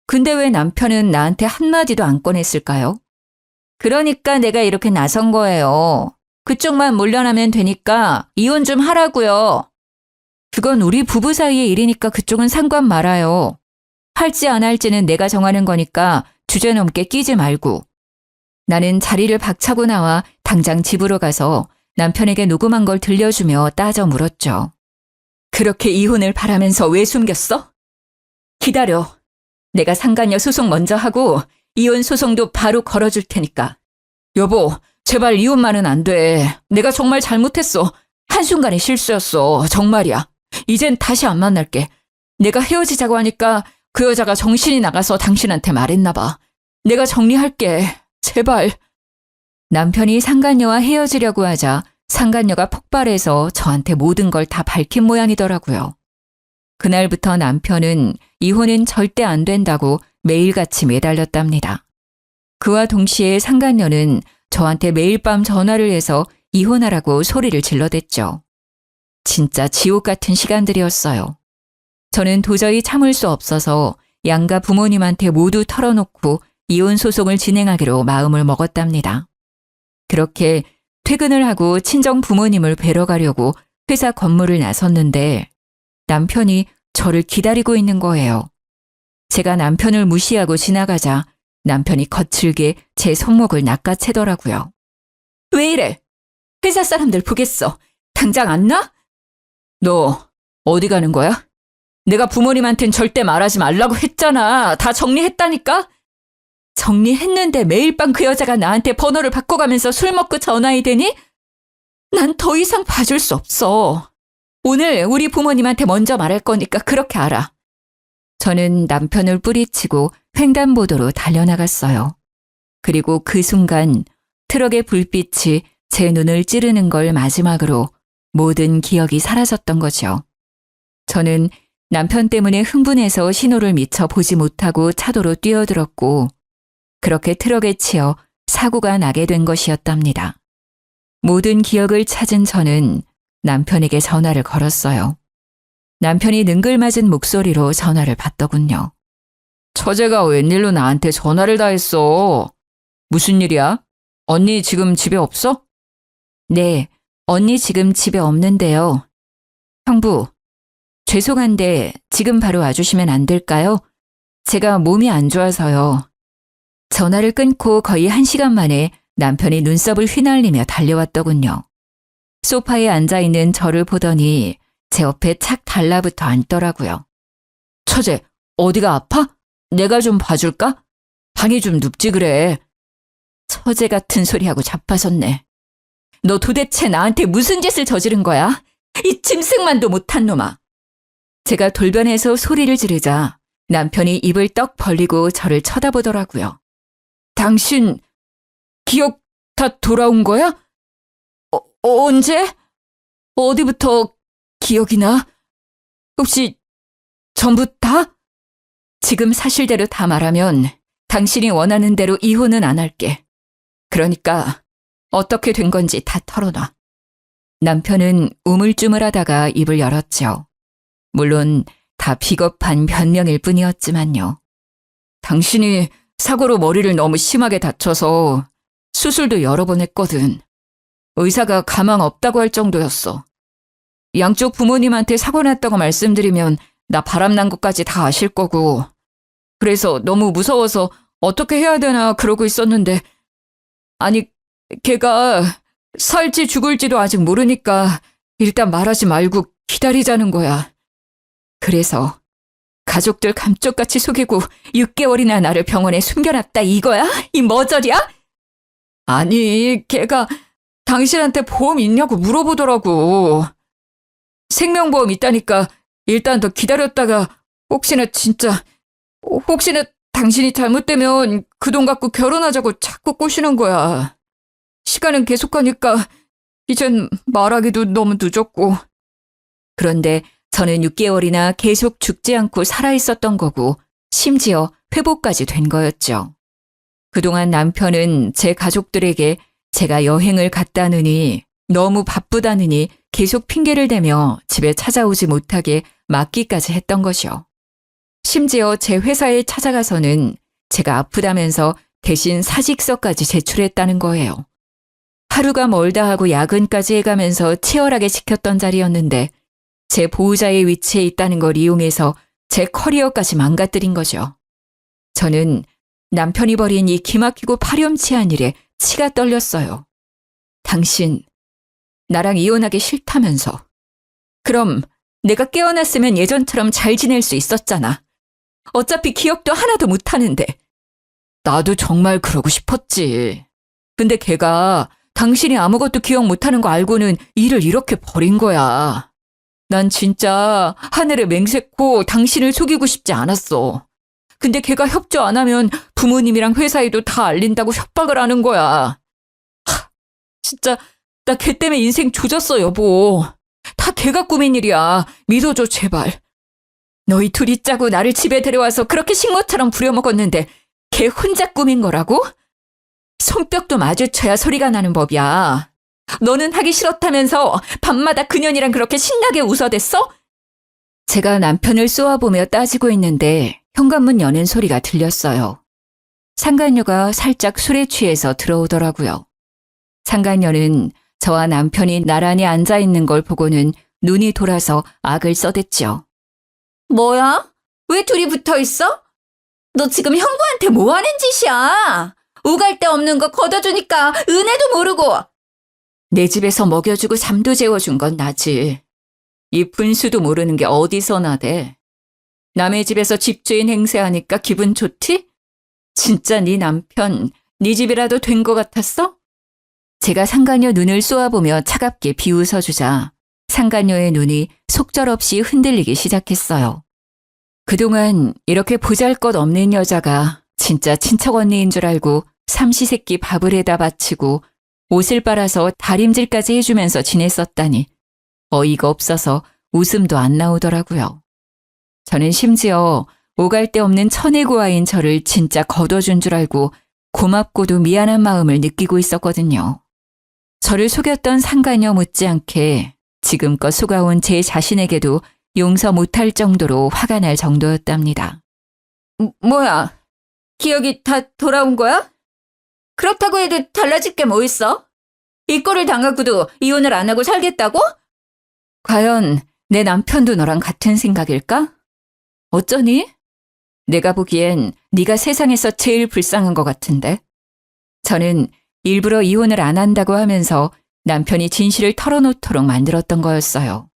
근데 왜 남편은 나한테 한마디도 안 꺼냈을까요? 그러니까 내가 이렇게 나선 거예요.
그쪽만 몰려나면 되니까 이혼 좀 하라고요.
그건 우리 부부 사이의 일이니까 그쪽은 상관 말아요. 할지 안 할지는 내가 정하는 거니까 주제넘게 끼지 말고. 나는 자리를 박차고 나와 당장 집으로 가서 남편에게 녹음한 걸 들려주며 따져 물었죠. 그렇게 이혼을 바라면서 왜 숨겼어? 기다려. 내가 상간녀 소송 먼저 하고 이혼 소송도 바로 걸어줄 테니까. 여보, 제발 이혼만은 안 돼. 내가 정말 잘못했어. 한순간의 실수였어. 정말이야. 이젠 다시 안 만날게. 내가 헤어지자고 하니까 그 여자가 정신이 나가서 당신한테 말했나 봐. 내가 정리할게. 제발. 남편이 상간녀와 헤어지려고 하자 상간녀가 폭발해서 저한테 모든 걸 다 밝힌 모양이더라고요. 그날부터 남편은 이혼은 절대 안 된다고 매일같이 매달렸답니다. 그와 동시에 상간녀는 저한테 매일 밤 전화를 해서 이혼하라고 소리를 질러댔죠. 진짜 지옥 같은 시간들이었어요. 저는 도저히 참을 수 없어서 양가 부모님한테 모두 털어놓고 이혼 소송을 진행하기로 마음을 먹었답니다. 그렇게 퇴근을 하고 친정 부모님을 뵈러 가려고 회사 건물을 나섰는데 남편이 저를 기다리고 있는 거예요. 제가 남편을 무시하고 지나가자 남편이 거칠게 제 손목을 낚아채더라고요. 왜 이래? 회사 사람들 보겠어. 당장 안 나? 너 어디 가는 거야? 내가 부모님한텐 절대 말하지 말라고 했잖아. 다 정리했다니까? 정리했는데 매일 밤 그 여자가 나한테 번호를 바꿔가면서 술 먹고 전화해 대니? 난 더 이상 봐줄 수 없어. 오늘 우리 부모님한테 먼저 말할 거니까 그렇게 알아. 저는 남편을 뿌리치고 횡단보도로 달려나갔어요. 그리고 그 순간 트럭의 불빛이 제 눈을 찌르는 걸 마지막으로 모든 기억이 사라졌던 거죠. 저는 남편 때문에 흥분해서 신호를 미처 보지 못하고 차도로 뛰어들었고 그렇게 트럭에 치여 사고가 나게 된 것이었답니다. 모든 기억을 찾은 저는 남편에게 전화를 걸었어요. 남편이 능글맞은 목소리로 전화를 받더군요. 처제가 웬일로 나한테 전화를 다 했어? 무슨 일이야? 언니 지금 집에 없어? 네, 언니 지금 집에 없는데요. 형부, 죄송한데 지금 바로 와주시면 안 될까요? 제가 몸이 안 좋아서요. 전화를 끊고 거의 1시간 만에 남편이 눈썹을 휘날리며 달려왔더군요. 소파에 앉아있는 저를 보더니 제 옆에 착 달라붙어 앉더라고요. 처제, 어디가 아파? 내가 좀 봐줄까? 방이 좀 눕지 그래. 처제 같은 소리하고 자빠졌네. 너 도대체 나한테 무슨 짓을 저지른 거야? 이 짐승만도 못한 놈아. 제가 돌변해서 소리를 지르자 남편이 입을 떡 벌리고 저를 쳐다보더라고요. 당신 기억 다 돌아온 거야? 언제? 어디부터 기억이 나? 혹시 전부 다? 지금 사실대로 다 말하면 당신이 원하는 대로 이혼은 안 할게. 그러니까 어떻게 된 건지 다 털어놔. 남편은 우물쭈물하다가 입을 열었죠. 물론 다 비겁한 변명일 뿐이었지만요. 당신이 사고로 머리를 너무 심하게 다쳐서 수술도 여러 번 했거든. 의사가 가망 없다고 할 정도였어. 양쪽 부모님한테 사고 났다고 말씀드리면 나 바람난 것까지 다 아실 거고. 그래서 너무 무서워서 어떻게 해야 되나 그러고 있었는데 아니 걔가 살지 죽을지도 아직 모르니까 일단 말하지 말고 기다리자는 거야. 그래서 가족들 감쪽같이 속이고 6개월이나 나를 병원에 숨겨놨다 이거야? 이 머저리야? 아니 걔가 당신한테 보험 있냐고 물어보더라고. 생명보험 있다니까 일단 더 기다렸다가 혹시나 당신이 잘못되면 그 돈 갖고 결혼하자고 자꾸 꼬시는 거야. 시간은 계속하니까 이젠 말하기도 너무 늦었고. 그런데 저는 6개월이나 계속 죽지 않고 살아있었던 거고 심지어 회복까지 된 거였죠. 그동안 남편은 제 가족들에게 제가 여행을 갔다느니 너무 바쁘다느니 계속 핑계를 대며 집에 찾아오지 못하게 막기까지 했던 것이요. 심지어 제 회사에 찾아가서는 제가 아프다면서 대신 사직서까지 제출했다는 거예요. 하루가 멀다 하고 야근까지 해가면서 치열하게 지켰던 자리였는데 제 보호자의 위치에 있다는 걸 이용해서 제 커리어까지 망가뜨린 거죠. 저는 남편이 벌인 이 기막히고 파렴치한 일에 치가 떨렸어요. 당신, 나랑 이혼하기 싫다면서. 그럼 내가 깨어났으면 예전처럼 잘 지낼 수 있었잖아. 어차피 기억도 하나도 못하는데. 나도 정말 그러고 싶었지. 근데 걔가 당신이 아무것도 기억 못하는 거 알고는 일을 이렇게 버린 거야. 난 진짜 하늘에 맹세코 당신을 속이고 싶지 않았어. 근데 걔가 협조 안 하면 부모님이랑 회사에도 다 알린다고 협박을 하는 거야. 진짜 나 걔 때문에 인생 조졌어, 여보. 다 걔가 꾸민 일이야. 믿어줘, 제발. 너희 둘이 짜고 나를 집에 데려와서 그렇게 식모처럼 부려먹었는데 걔 혼자 꾸민 거라고? 손뼉도 마주쳐야 소리가 나는 법이야. 너는 하기 싫었다면서 밤마다 그년이랑 그렇게 신나게 웃어댔어? 제가 남편을 쏘아보며 따지고 있는데 현관문 여는 소리가 들렸어요. 상간녀가 살짝 술에 취해서 들어오더라고요. 상간녀는 저와 남편이 나란히 앉아있는 걸 보고는 눈이 돌아서 악을 써댔죠.
뭐야? 왜 둘이 붙어있어? 너 지금 형부한테 뭐 하는 짓이야? 오갈 데 없는 거 걷어주니까 은혜도 모르고.
내 집에서 먹여주고 잠도 재워준 건 나지. 이 분수도 모르는 게 어디서 나대. 남의 집에서 집주인 행세하니까 기분 좋지? 진짜 네 남편, 네 집이라도 된 거 같았어? 제가 상간녀 눈을 쏘아보며 차갑게 비웃어주자 상간녀의 눈이 속절없이 흔들리기 시작했어요. 그동안 이렇게 보잘것없는 여자가 진짜 친척 언니인 줄 알고 삼시세끼 밥을 해다 바치고 옷을 빨아서 다림질까지 해주면서 지냈었다니 어이가 없어서 웃음도 안 나오더라고요. 저는 심지어 오갈 데 없는 천혜고아인 저를 진짜 거둬준 줄 알고 고맙고도 미안한 마음을 느끼고 있었거든요. 저를 속였던 상간녀 못지않게 지금껏 속아온 제 자신에게도 용서 못할 정도로 화가 날 정도였답니다.
뭐야? 기억이 다 돌아온 거야? 그렇다고 해도 달라질 게 뭐 있어? 이 꼴을 당하고도 이혼을 안 하고 살겠다고?
과연 내 남편도 너랑 같은 생각일까? 어쩌니? 내가 보기엔 네가 세상에서 제일 불쌍한 것 같은데. 저는 일부러 이혼을 안 한다고 하면서 남편이 진실을 털어놓도록 만들었던 거였어요.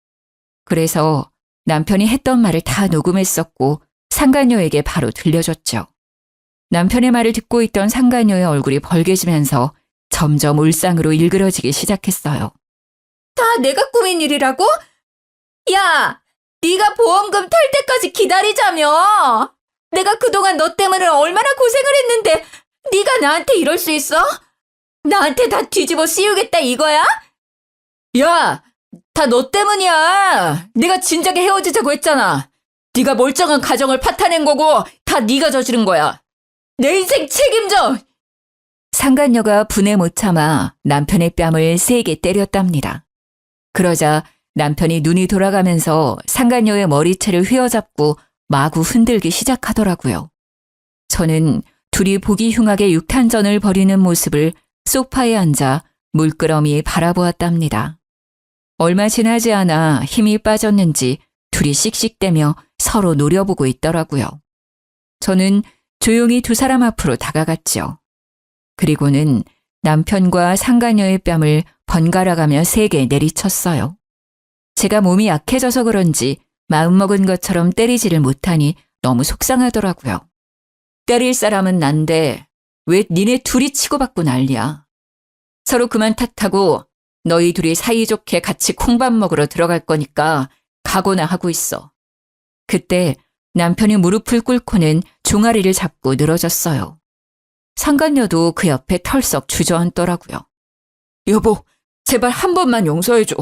그래서 남편이 했던 말을 다 녹음했었고 상간녀에게 바로 들려줬죠. 남편의 말을 듣고 있던 상간녀의 얼굴이 벌개지면서 점점 울상으로 일그러지기 시작했어요.
다 내가 꾸민 일이라고? 야, 네가 보험금 탈 때까지 기다리자며. 내가 그동안 너 때문에 얼마나 고생을 했는데 네가 나한테 이럴 수 있어? 나한테 다 뒤집어 씌우겠다 이거야? 야, 다 너 때문이야. 내가 진작에 헤어지자고 했잖아. 네가 멀쩡한 가정을 파탄낸 거고 다 네가 저지른 거야. 내 인생 책임져.
상간녀가 분에 못 참아 남편의 뺨을 세게 때렸답니다. 그러자 남편이 눈이 돌아가면서 상간녀의 머리채를 휘어잡고 마구 흔들기 시작하더라고요. 저는 둘이 보기 흉하게 육탄전을 벌이는 모습을 소파에 앉아 물끄러미 바라보았답니다. 얼마 지나지 않아 힘이 빠졌는지 둘이 씩씩대며 서로 노려보고 있더라고요. 저는 조용히 두 사람 앞으로 다가갔죠. 그리고는 남편과 상간녀의 뺨을 번갈아가며 세게 내리쳤어요. 제가 몸이 약해져서 그런지 마음먹은 것처럼 때리지를 못하니 너무 속상하더라고요. 때릴 사람은 난데 왜 니네 둘이 치고받고 난리야. 서로 그만 탓하고 너희 둘이 사이좋게 같이 콩밥 먹으러 들어갈 거니까 각오나 하고 있어. 그때 남편이 무릎을 꿇고는 종아리를 잡고 늘어졌어요. 상간녀도 그 옆에 털썩 주저앉더라고요. 여보, 제발 한 번만 용서해줘.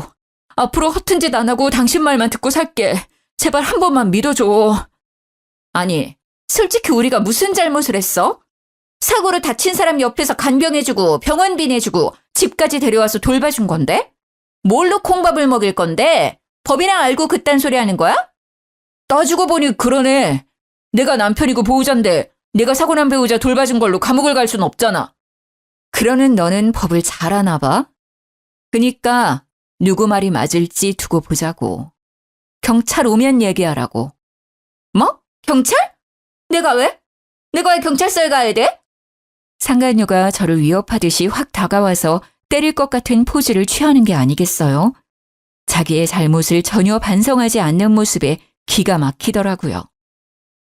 앞으로 허튼 짓 안 하고 당신 말만 듣고 살게. 제발 한 번만 믿어줘. 아니, 솔직히 우리가 무슨 잘못을 했어? 사고로 다친 사람 옆에서 간병해주고 병원비 내주고 집까지 데려와서 돌봐준 건데? 뭘로 콩밥을 먹일 건데? 법이나 알고 그딴 소리 하는 거야? 따지고 보니 그러네. 내가 남편이고 보호자인데 내가 사고난 배우자 돌봐준 걸로 감옥을 갈 순 없잖아. 그러는 너는 법을 잘 아나 봐? 그니까 누구 말이 맞을지 두고 보자고. 경찰 오면 얘기하라고.
뭐? 경찰? 내가 왜? 내가 왜 경찰서에 가야 돼?
상간녀가 저를 위협하듯이 확 다가와서 때릴 것 같은 포즈를 취하는 게 아니겠어요? 자기의 잘못을 전혀 반성하지 않는 모습에 기가 막히더라고요.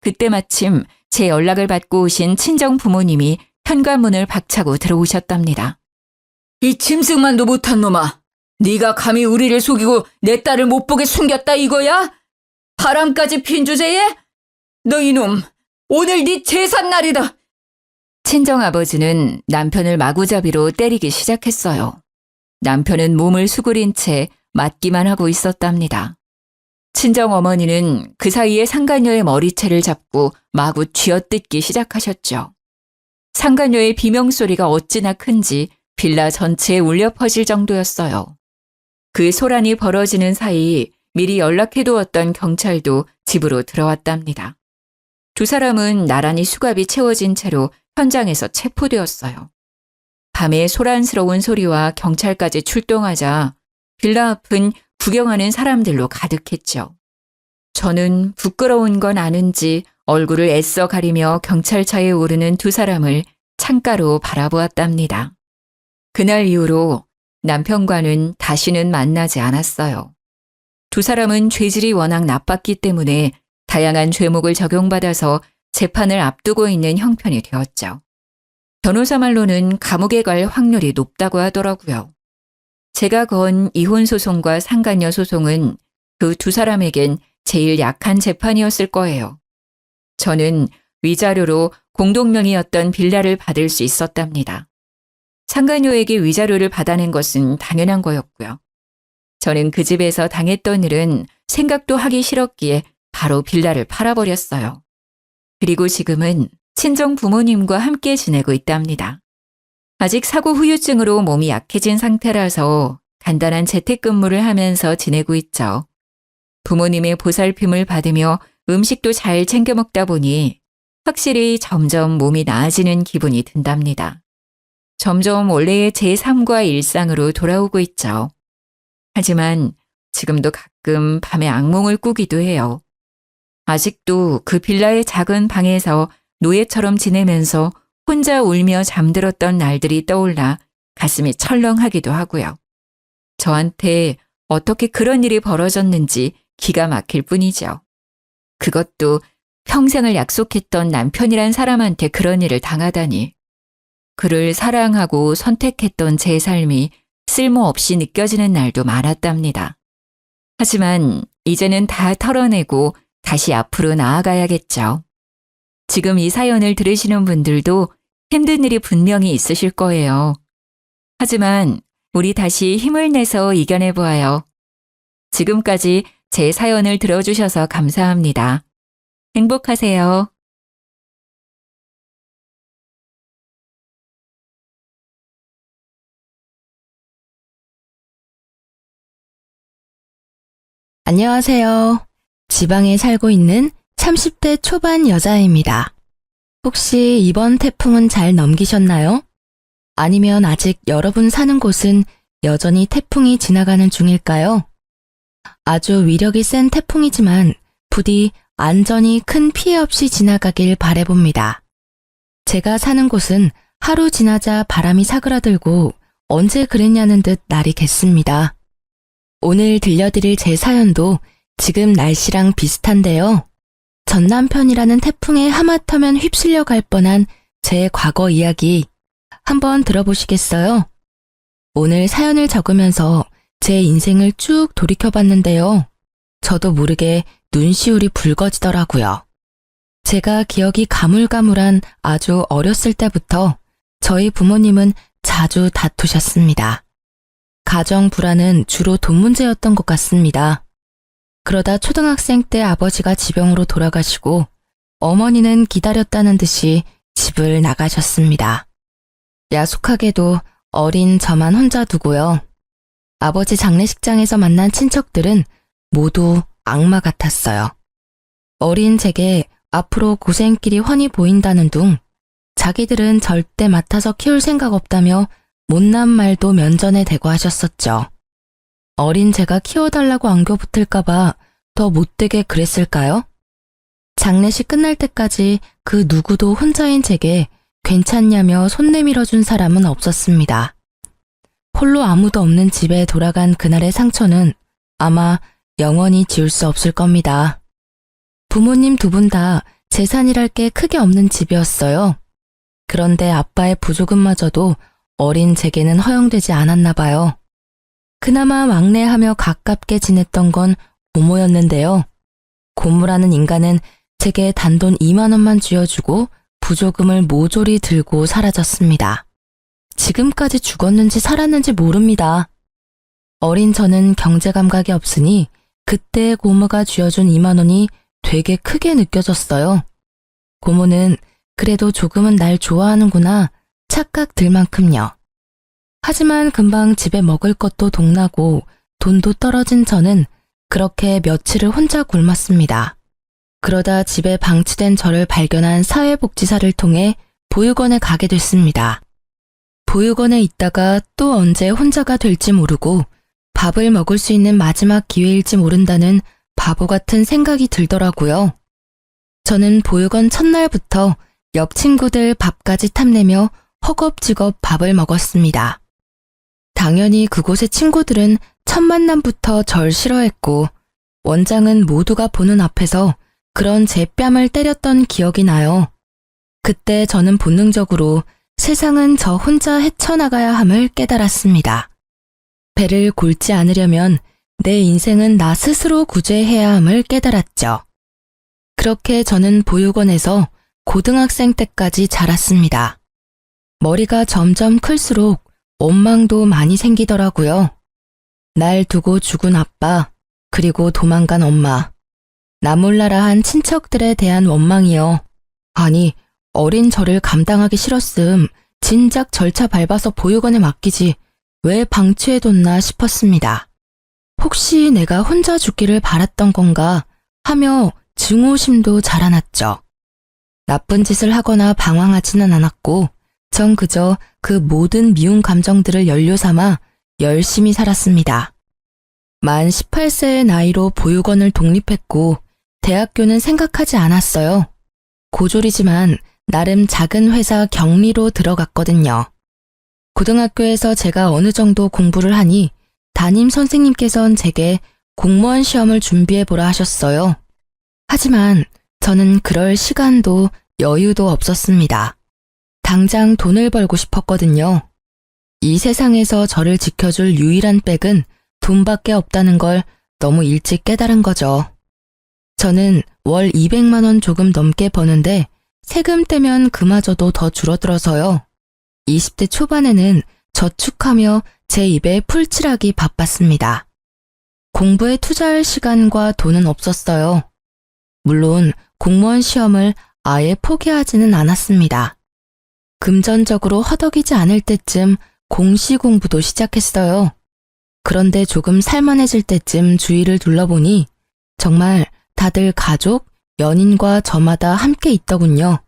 그때 마침 제 연락을 받고 오신 친정 부모님이 현관문을 박차고 들어오셨답니다.
이 짐승만도 못한 놈아. 네가 감히 우리를 속이고 내 딸을 못 보게 숨겼다 이거야? 바람까지 핀 주제에? 너 이놈, 오늘 네 제삿날이다.
친정아버지는 남편을 마구잡이로 때리기 시작했어요. 남편은 몸을 수그린 채 맞기만 하고 있었답니다. 친정어머니는 그 사이에 상간녀의 머리채를 잡고 마구 쥐어뜯기 시작하셨죠. 상간녀의 비명소리가 어찌나 큰지 빌라 전체에 울려 퍼질 정도였어요. 그 소란이 벌어지는 사이 미리 연락해두었던 경찰도 집으로 들어왔답니다. 두 사람은 나란히 수갑이 채워진 채로 현장에서 체포되었어요. 밤에 소란스러운 소리와 경찰까지 출동하자 빌라 앞은 구경하는 사람들로 가득했죠. 저는 부끄러운 건 아는지 얼굴을 애써 가리며 경찰차에 오르는 두 사람을 창가로 바라보았답니다. 그날 이후로 남편과는 다시는 만나지 않았어요. 두 사람은 죄질이 워낙 나빴기 때문에 다양한 죄목을 적용받아서 재판을 앞두고 있는 형편이 되었죠. 변호사 말로는 감옥에 갈 확률이 높다고 하더라고요. 제가 건 이혼 소송과 상간녀 소송은 그 두 사람에겐 제일 약한 재판이었을 거예요. 저는 위자료로 공동명의였던 빌라를 받을 수 있었답니다. 상간녀에게 위자료를 받아낸 것은 당연한 거였고요. 저는 그 집에서 당했던 일은 생각도 하기 싫었기에 바로 빌라를 팔아버렸어요. 그리고 지금은 친정 부모님과 함께 지내고 있답니다. 아직 사고 후유증으로 몸이 약해진 상태라서 간단한 재택근무를 하면서 지내고 있죠. 부모님의 보살핌을 받으며 음식도 잘 챙겨 먹다 보니 확실히 점점 몸이 나아지는 기분이 든답니다. 점점 원래의 제 삶과 일상으로 돌아오고 있죠. 하지만 지금도 가끔 밤에 악몽을 꾸기도 해요. 아직도 그 빌라의 작은 방에서 노예처럼 지내면서 혼자 울며 잠들었던 날들이 떠올라 가슴이 철렁하기도 하고요. 저한테 어떻게 그런 일이 벌어졌는지 기가 막힐 뿐이죠. 그것도 평생을 약속했던 남편이란 사람한테 그런 일을 당하다니. 그를 사랑하고 선택했던 제 삶이 쓸모없이 느껴지는 날도 많았답니다. 하지만 이제는 다 털어내고 다시 앞으로 나아가야겠죠. 지금 이 사연을 들으시는 분들도 힘든 일이 분명히 있으실 거예요. 하지만 우리 다시 힘을 내서 이겨내보아요. 지금까지 제 사연을 들어주셔서 감사합니다. 행복하세요.
안녕하세요. 지방에 살고 있는 30대 초반 여자입니다. 혹시 이번 태풍은 잘 넘기셨나요? 아니면 아직 여러분 사는 곳은 여전히 태풍이 지나가는 중일까요? 아주 위력이 센 태풍이지만 부디 안전히 큰 피해 없이 지나가길 바라봅니다. 제가 사는 곳은 하루 지나자 바람이 사그라들고 언제 그랬냐는 듯 날이 겠습니다. 오늘 들려드릴 제 사연도 지금 날씨랑 비슷한데요. 전 남편이라는 태풍에 하마터면 휩쓸려 갈 뻔한 제 과거 이야기 한번 들어보시겠어요? 오늘 사연을 적으면서 제 인생을 쭉 돌이켜봤는데요. 저도 모르게 눈시울이 붉어지더라고요. 제가 기억이 가물가물한 아주 어렸을 때부터 저희 부모님은 자주 다투셨습니다. 가정 불화는 주로 돈 문제였던 것 같습니다. 그러다 초등학생 때 아버지가 지병으로 돌아가시고 어머니는 기다렸다는 듯이 집을 나가셨습니다. 야속하게도 어린 저만 혼자 두고요. 아버지 장례식장에서 만난 친척들은 모두 악마 같았어요. 어린 제게 앞으로 고생길이 훤히 보인다는 둥 자기들은 절대 맡아서 키울 생각 없다며 못난 말도 면전에 대고 하셨었죠. 어린 제가 키워달라고 안겨붙을까봐 더 못되게 그랬을까요? 장례식 끝날 때까지 그 누구도 혼자인 제게 괜찮냐며 손 내밀어준 사람은 없었습니다. 홀로 아무도 없는 집에 돌아간 그날의 상처는 아마 영원히 지울 수 없을 겁니다. 부모님 두 분 다 재산이랄 게 크게 없는 집이었어요. 그런데 아빠의 부조금마저도 어린 제게는 허용되지 않았나 봐요. 그나마 막내하며 가깝게 지냈던 건 고모였는데요. 고모라는 인간은 제게 단돈 2만 원만 쥐어주고 부조금을 모조리 들고 사라졌습니다. 지금까지 죽었는지 살았는지 모릅니다. 어린 저는 경제 감각이 없으니 그때 고모가 쥐어준 2만 원이 되게 크게 느껴졌어요. 고모는 그래도 조금은 날 좋아하는구나 착각 들 만큼요. 하지만 금방 집에 먹을 것도 동나고 돈도 떨어진 저는 그렇게 며칠을 혼자 굶었습니다. 그러다 집에 방치된 저를 발견한 사회복지사를 통해 보육원에 가게 됐습니다. 보육원에 있다가 또 언제 혼자가 될지 모르고 밥을 먹을 수 있는 마지막 기회일지 모른다는 바보 같은 생각이 들더라고요. 저는 보육원 첫날부터 옆 친구들 밥까지 탐내며 허겁지겁 밥을 먹었습니다. 당연히 그곳의 친구들은 첫 만남부터 절 싫어했고 원장은 모두가 보는 앞에서 그런 제 뺨을 때렸던 기억이 나요. 그때 저는 본능적으로 세상은 저 혼자 헤쳐나가야 함을 깨달았습니다. 배를 골지 않으려면 내 인생은 나 스스로 구제해야 함을 깨달았죠. 그렇게 저는 보육원에서 고등학생 때까지 자랐습니다. 머리가 점점 클수록 원망도 많이 생기더라고요. 날 두고 죽은 아빠, 그리고 도망간 엄마, 나 몰라라 한 친척들에 대한 원망이요. 아니, 어린 저를 감당하기 싫었음 진작 절차 밟아서 보육원에 맡기지 왜 방치해뒀나 싶었습니다. 혹시 내가 혼자 죽기를 바랐던 건가 하며 증오심도 자라났죠. 나쁜 짓을 하거나 방황하지는 않았고 전 그저 그 모든 미운 감정들을 연료 삼아 열심히 살았습니다. 만 18세의 나이로 보육원을 독립했고 대학교는 생각하지 않았어요. 고졸이지만 나름 작은 회사 경리로 들어갔거든요. 고등학교에서 제가 어느 정도 공부를 하니 담임 선생님께선 제게 공무원 시험을 준비해보라 하셨어요. 하지만 저는 그럴 시간도 여유도 없었습니다. 당장 돈을 벌고 싶었거든요. 이 세상에서 저를 지켜줄 유일한 백은 돈밖에 없다는 걸 너무 일찍 깨달은 거죠. 저는 월 200만 원 조금 넘게 버는데 세금 떼면 그마저도 더 줄어들어서요. 20대 초반에는 저축하며 제 입에 풀칠하기 바빴습니다. 공부에 투자할 시간과 돈은 없었어요. 물론 공무원 시험을 아예 포기하지는 않았습니다. 금전적으로 허덕이지 않을 때쯤 공시 공부도 시작했어요. 그런데 조금 살만해질 때쯤 주위를 둘러보니 정말 다들 가족, 연인과 저마다 함께 있더군요.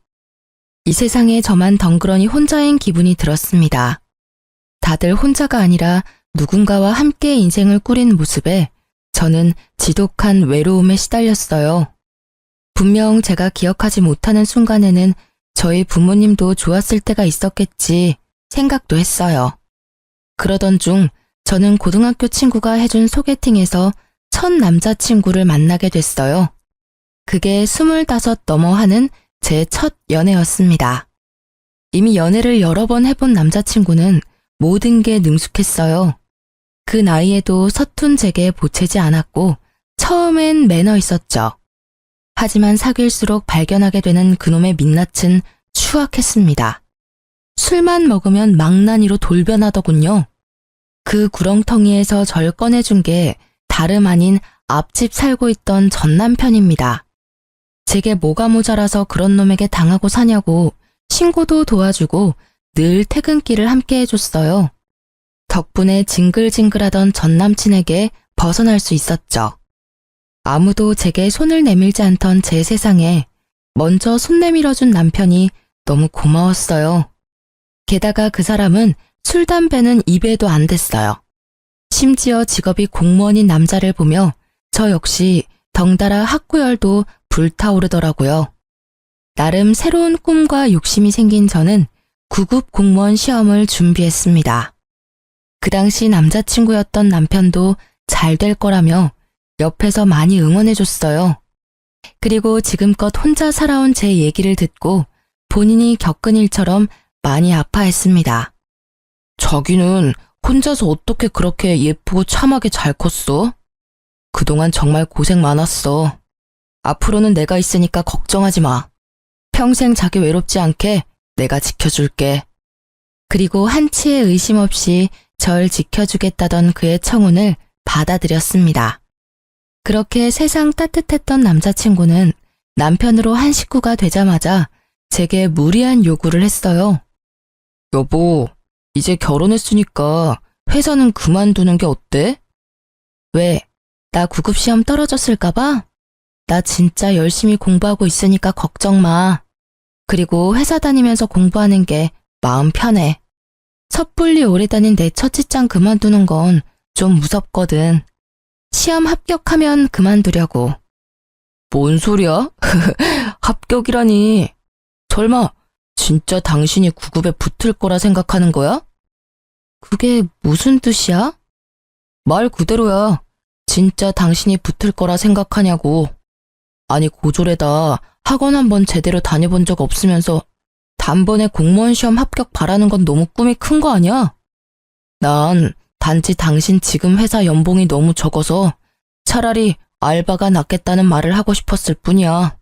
이 세상에 저만 덩그러니 혼자인 기분이 들었습니다. 다들 혼자가 아니라 누군가와 함께 인생을 꾸린 모습에 저는 지독한 외로움에 시달렸어요. 분명 제가 기억하지 못하는 순간에는 저희 부모님도 좋았을 때가 있었겠지 생각도 했어요. 그러던 중 저는 고등학교 친구가 해준 소개팅에서 첫 남자친구를 만나게 됐어요. 그게 25 넘어 하는 제 첫 연애였습니다. 이미 연애를 여러 번 해본 남자친구는 모든 게 능숙했어요. 그 나이에도 서툰 제게 보채지 않았고 처음엔 매너 있었죠. 하지만 사귈수록 발견하게 되는 그놈의 민낯은 추악했습니다. 술만 먹으면 망나니로 돌변하더군요. 그 구렁텅이에서 절 꺼내준 게 다름 아닌 앞집 살고 있던 전 남편입니다. 제게 뭐가 모자라서 그런 놈에게 당하고 사냐고 신고도 도와주고 늘 퇴근길을 함께 해줬어요. 덕분에 징글징글하던 전 남친에게 벗어날 수 있었죠. 아무도 제게 손을 내밀지 않던 제 세상에 먼저 손 내밀어준 남편이 너무 고마웠어요. 게다가 그 사람은 술, 담배는 입에도 안 댔어요. 심지어 직업이 공무원인 남자를 보며 저 역시 덩달아 학구열도 불타오르더라고요. 나름 새로운 꿈과 욕심이 생긴 저는 9급 공무원 시험을 준비했습니다. 그 당시 남자친구였던 남편도 잘 될 거라며 옆에서 많이 응원해줬어요. 그리고 지금껏 혼자 살아온 제 얘기를 듣고 본인이 겪은 일처럼 많이 아파했습니다. 자기는 혼자서 어떻게 그렇게 예쁘고 참하게 잘 컸어? 그동안 정말 고생 많았어. 앞으로는 내가 있으니까 걱정하지 마. 평생 자기 외롭지 않게 내가 지켜줄게. 그리고 한치의 의심 없이 절 지켜주겠다던 그의 청혼을 받아들였습니다. 그렇게 세상 따뜻했던 남자친구는 남편으로 한 식구가 되자마자 제게 무리한 요구를 했어요. 여보, 이제 결혼했으니까 회사는 그만두는 게 어때? 왜? 나 9급 시험 떨어졌을까봐? 나 진짜 열심히 공부하고 있으니까 걱정 마. 그리고 회사 다니면서 공부하는 게 마음 편해. 섣불리 오래 다닌 내 첫 직장 그만두는 건 좀 무섭거든. 시험 합격하면 그만두려고. 뭔 소리야? 합격이라니. 설마 진짜 당신이 9급에 붙을 거라 생각하는 거야? 그게 무슨 뜻이야? 말 그대로야. 진짜 당신이 붙을 거라 생각하냐고. 아니 고졸에다 학원 한번 제대로 다녀본 적 없으면서 단번에 공무원 시험 합격 바라는 건 너무 꿈이 큰 거 아니야? 난 단지 당신 지금 회사 연봉이 너무 적어서 차라리 알바가 낫겠다는 말을 하고 싶었을 뿐이야.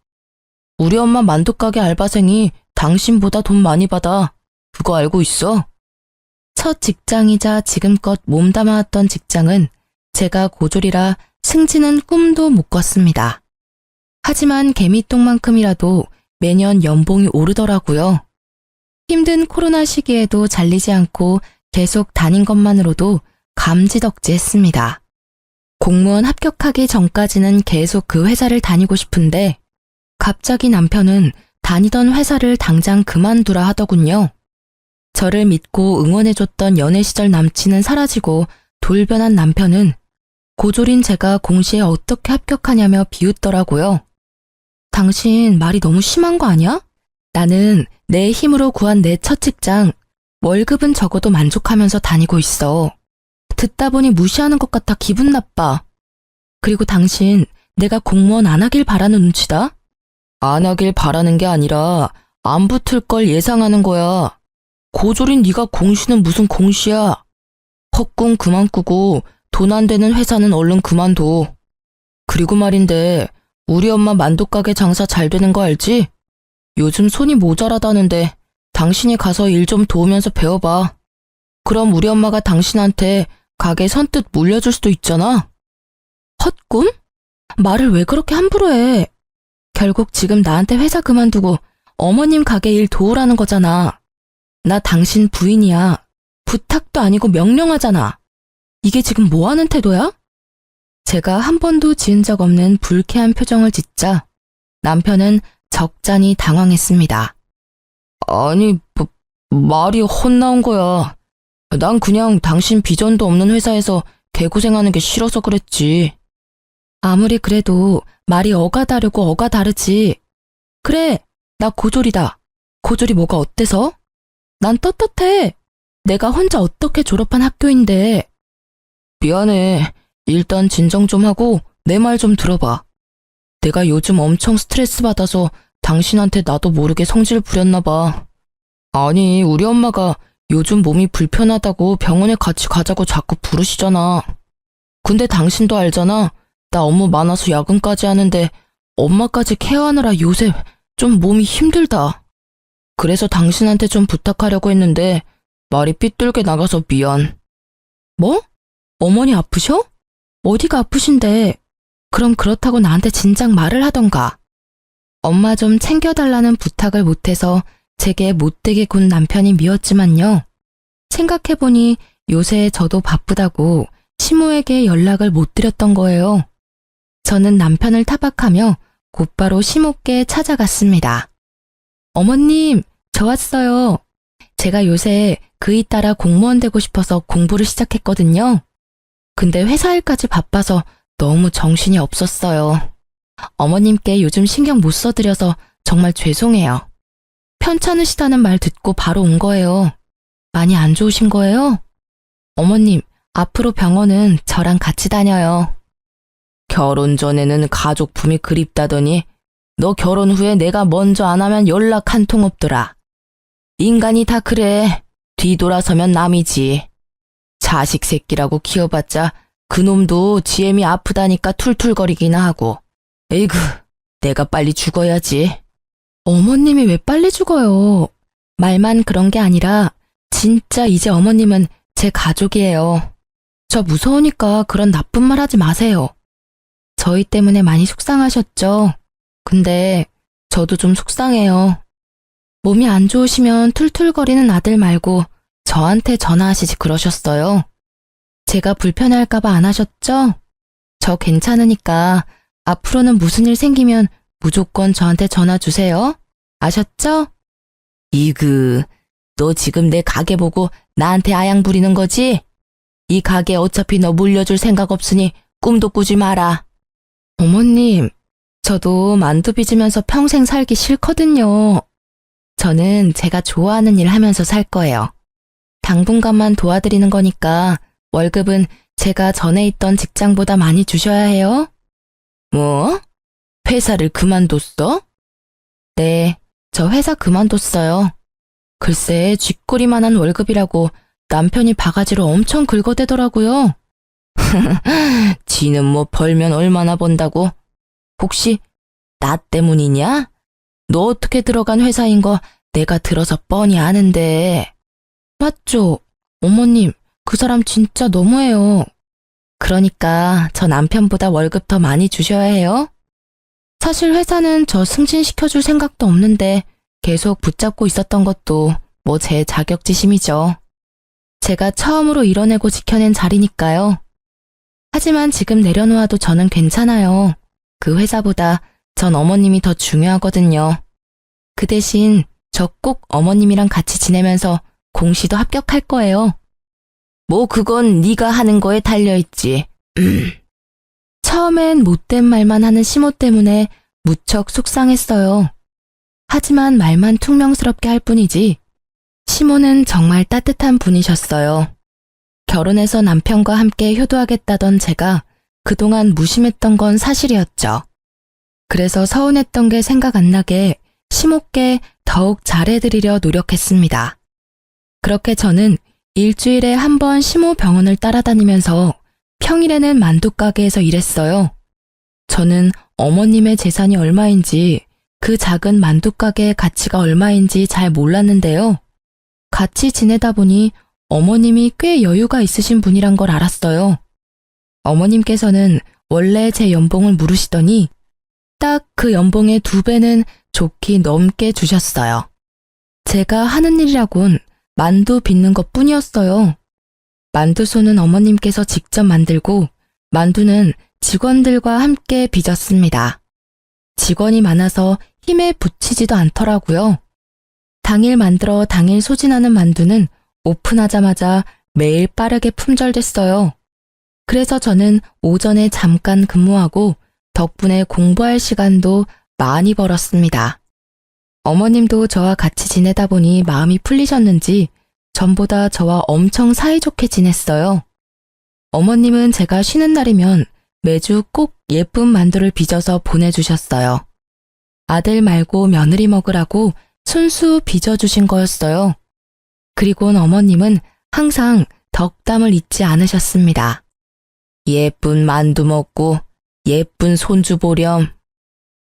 우리 엄마 만두가게 알바생이 당신보다 돈 많이 받아. 그거 알고 있어? 첫 직장이자 지금껏 몸담아왔던 직장은 제가 고졸이라 승진은 꿈도 못 꿨습니다. 하지만 개미똥만큼이라도 매년 연봉이 오르더라고요. 힘든 코로나 시기에도 잘리지 않고 계속 다닌 것만으로도 감지덕지했습니다. 공무원 합격하기 전까지는 계속 그 회사를 다니고 싶은데 갑자기 남편은 다니던 회사를 당장 그만두라 하더군요. 저를 믿고 응원해줬던 연애 시절 남친은 사라지고 돌변한 남편은 고졸인 제가 공시에 어떻게 합격하냐며 비웃더라고요. 당신 말이 너무 심한 거 아니야? 나는 내 힘으로 구한 내 첫 직장, 월급은 적어도 만족하면서 다니고 있어. 듣다 보니 무시하는 것 같아 기분 나빠. 그리고 당신 내가 공무원 안 하길 바라는 눈치다? 안 하길 바라는 게 아니라 안 붙을 걸 예상하는 거야. 고졸인 네가 공시는 무슨 공시야. 헛꿈 그만 꾸고 돈 안 되는 회사는 얼른 그만둬. 그리고 말인데 우리 엄마 만두가게 장사 잘 되는 거 알지? 요즘 손이 모자라다는데 당신이 가서 일 좀 도우면서 배워봐. 그럼 우리 엄마가 당신한테 가게 선뜻 물려줄 수도 있잖아. 헛꿈? 말을 왜 그렇게 함부로 해? 결국 지금 나한테 회사 그만두고 어머님 가게 일 도우라는 거잖아. 나 당신 부인이야. 부탁도 아니고 명령하잖아. 이게 지금 뭐 하는 태도야? 제가 한 번도 지은 적 없는 불쾌한 표정을 짓자 남편은 적잖이 당황했습니다. 아니, 말이 헛나온 거야. 난 그냥 당신 비전도 없는 회사에서 개고생하는 게 싫어서 그랬지. 아무리 그래도 말이 어가 다르고 어가 다르지. 그래, 나 고졸이다. 고졸이 뭐가 어때서? 난 떳떳해. 내가 혼자 어떻게 졸업한 학교인데. 미안해. 일단 진정 좀 하고 내 말 좀 들어봐. 내가 요즘 엄청 스트레스 받아서 당신한테 나도 모르게 성질 부렸나 봐. 아니, 우리 엄마가 요즘 몸이 불편하다고 병원에 같이 가자고 자꾸 부르시잖아. 근데 당신도 알잖아. 나 업무 많아서 야근까지 하는데 엄마까지 케어하느라 요새 좀 몸이 힘들다. 그래서 당신한테 좀 부탁하려고 했는데 말이 삐뚤게 나가서 미안. 뭐? 어머니 아프셔? 어디가 아프신데? 그럼 그렇다고 나한테 진작 말을 하던가. 엄마 좀 챙겨달라는 부탁을 못해서 제게 못되게 군 남편이 미웠지만요. 생각해보니 요새 저도 바쁘다고 시모에게 연락을 못 드렸던 거예요. 저는 남편을 타박하며 곧바로 시모께 찾아갔습니다. 어머님, 저 왔어요. 제가 요새 그이 따라 공무원 되고 싶어서 공부를 시작했거든요. 근데 회사 일까지 바빠서 너무 정신이 없었어요. 어머님께 요즘 신경 못 써드려서 정말 죄송해요. 편찮으시다는 말 듣고 바로 온 거예요. 많이 안 좋으신 거예요? 어머님, 앞으로 병원은 저랑 같이 다녀요. 결혼 전에는 가족품이 그립다더니 너 결혼 후에 내가 먼저 안 하면 연락 한 통 없더라. 인간이 다 그래. 뒤돌아서면 남이지. 자식 새끼라고 키워봤자 그놈도 지엠이 아프다니까 툴툴거리기나 하고. 에이구, 내가 빨리 죽어야지. 어머님이 왜 빨리 죽어요? 말만 그런 게 아니라 진짜 이제 어머님은 제 가족이에요. 저 무서우니까 그런 나쁜 말 하지 마세요. 저희 때문에 많이 속상하셨죠? 근데 저도 좀 속상해요. 몸이 안 좋으시면 툴툴거리는 아들 말고 저한테 전화하시지 그러셨어요. 제가 불편할까봐 안 하셨죠? 저 괜찮으니까 앞으로는 무슨 일 생기면 무조건 저한테 전화 주세요. 아셨죠? 이그, 너 지금 내 가게 보고 나한테 아양 부리는 거지? 이 가게 어차피 너 물려줄 생각 없으니 꿈도 꾸지 마라. 어머님, 저도 만두 빚으면서 평생 살기 싫거든요. 저는 제가 좋아하는 일 하면서 살 거예요. 당분간만 도와드리는 거니까 월급은 제가 전에 있던 직장보다 많이 주셔야 해요. 뭐? 회사를 그만뒀어? 네, 저 회사 그만뒀어요. 글쎄, 쥐꼬리만한 월급이라고 남편이 바가지로 엄청 긁어대더라고요. 지는 뭐 벌면 얼마나 번다고? 혹시 나 때문이냐? 너 어떻게 들어간 회사인 거 내가 들어서 뻔히 아는데. 맞죠? 어머님, 그 사람 진짜 너무해요. 그러니까 저 남편보다 월급 더 많이 주셔야 해요. 사실 회사는 저 승진시켜줄 생각도 없는데 계속 붙잡고 있었던 것도 뭐 제 자격지심이죠. 제가 처음으로 이뤄내고 지켜낸 자리니까요. 하지만 지금 내려놓아도 저는 괜찮아요. 그 회사보다 전 어머님이 더 중요하거든요. 그 대신 저 꼭 어머님이랑 같이 지내면서 공시도 합격할 거예요. 뭐 그건 네가 하는 거에 달려있지. 처음엔 못된 말만 하는 시모 때문에 무척 속상했어요. 하지만 말만 퉁명스럽게 할 뿐이지 시모는 정말 따뜻한 분이셨어요. 결혼해서 남편과 함께 효도하겠다던 제가 그동안 무심했던 건 사실이었죠. 그래서 서운했던 게 생각 안 나게 시모께 더욱 잘해드리려 노력했습니다. 그렇게 저는 일주일에 한 번 시모 병원을 따라다니면서 평일에는 만두가게에서 일했어요. 저는 어머님의 재산이 얼마인지 그 작은 만두가게의 가치가 얼마인지 잘 몰랐는데요. 같이 지내다 보니 어머님이 꽤 여유가 있으신 분이란 걸 알았어요. 어머님께서는 원래 제 연봉을 물으시더니 딱 그 연봉의 2배는 좋게 넘게 주셨어요. 제가 하는 일이라곤 만두 빚는 것 뿐이었어요. 만두소는 어머님께서 직접 만들고 만두는 직원들과 함께 빚었습니다. 직원이 많아서 힘에 부치지도 않더라고요. 당일 만들어 당일 소진하는 만두는 오픈하자마자 매일 빠르게 품절됐어요. 그래서 저는 오전에 잠깐 근무하고 덕분에 공부할 시간도 많이 벌었습니다. 어머님도 저와 같이 지내다 보니 마음이 풀리셨는지 전보다 저와 엄청 사이좋게 지냈어요. 어머님은 제가 쉬는 날이면 매주 꼭 예쁜 만두를 빚어서 보내주셨어요. 아들 말고 며느리 먹으라고 순수 빚어주신 거였어요. 그리곤 어머님은 항상 덕담을 잊지 않으셨습니다. 예쁜 만두 먹고 예쁜 손주 보렴.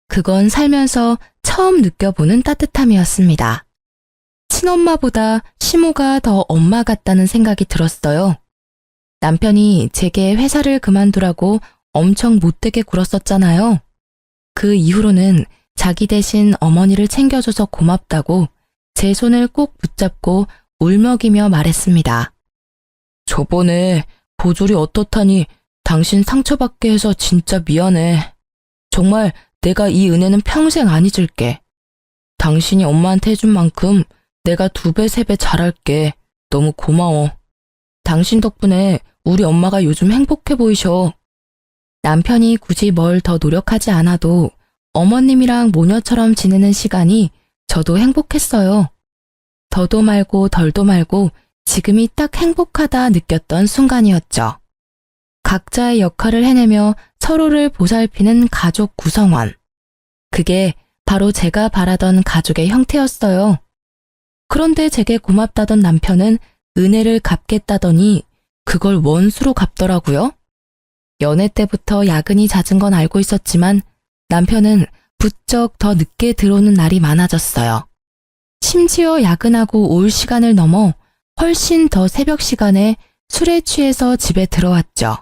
그건 살면서 처음 느껴보는 따뜻함이었습니다. 친엄마보다 시모가 더 엄마 같다는 생각이 들었어요. 남편이 제게 회사를 그만두라고 엄청 못되게 굴었었잖아요. 그 이후로는 자기 대신 어머니를 챙겨줘서 고맙다고 제 손을 꼭 붙잡고 울먹이며 말했습니다. 저번에 보졸이 어떻다니 당신 상처받게 해서 진짜 미안해. 정말 내가 이 은혜는 평생 안 잊을게. 당신이 엄마한테 해준 만큼 내가 2배, 3배 잘할게. 너무 고마워. 당신 덕분에 우리 엄마가 요즘 행복해 보이셔. 남편이 굳이 뭘 더 노력하지 않아도 어머님이랑 모녀처럼 지내는 시간이 저도 행복했어요. 더도 말고 덜도 말고 지금이 딱 행복하다 느꼈던 순간이었죠. 각자의 역할을 해내며 서로를 보살피는 가족 구성원. 그게 바로 제가 바라던 가족의 형태였어요. 그런데 제게 고맙다던 남편은 은혜를 갚겠다더니 그걸 원수로 갚더라고요. 연애 때부터 야근이 잦은 건 알고 있었지만 남편은 부쩍 더 늦게 들어오는 날이 많아졌어요. 심지어 야근하고 올 시간을 넘어 훨씬 더 새벽 시간에 술에 취해서 집에 들어왔죠.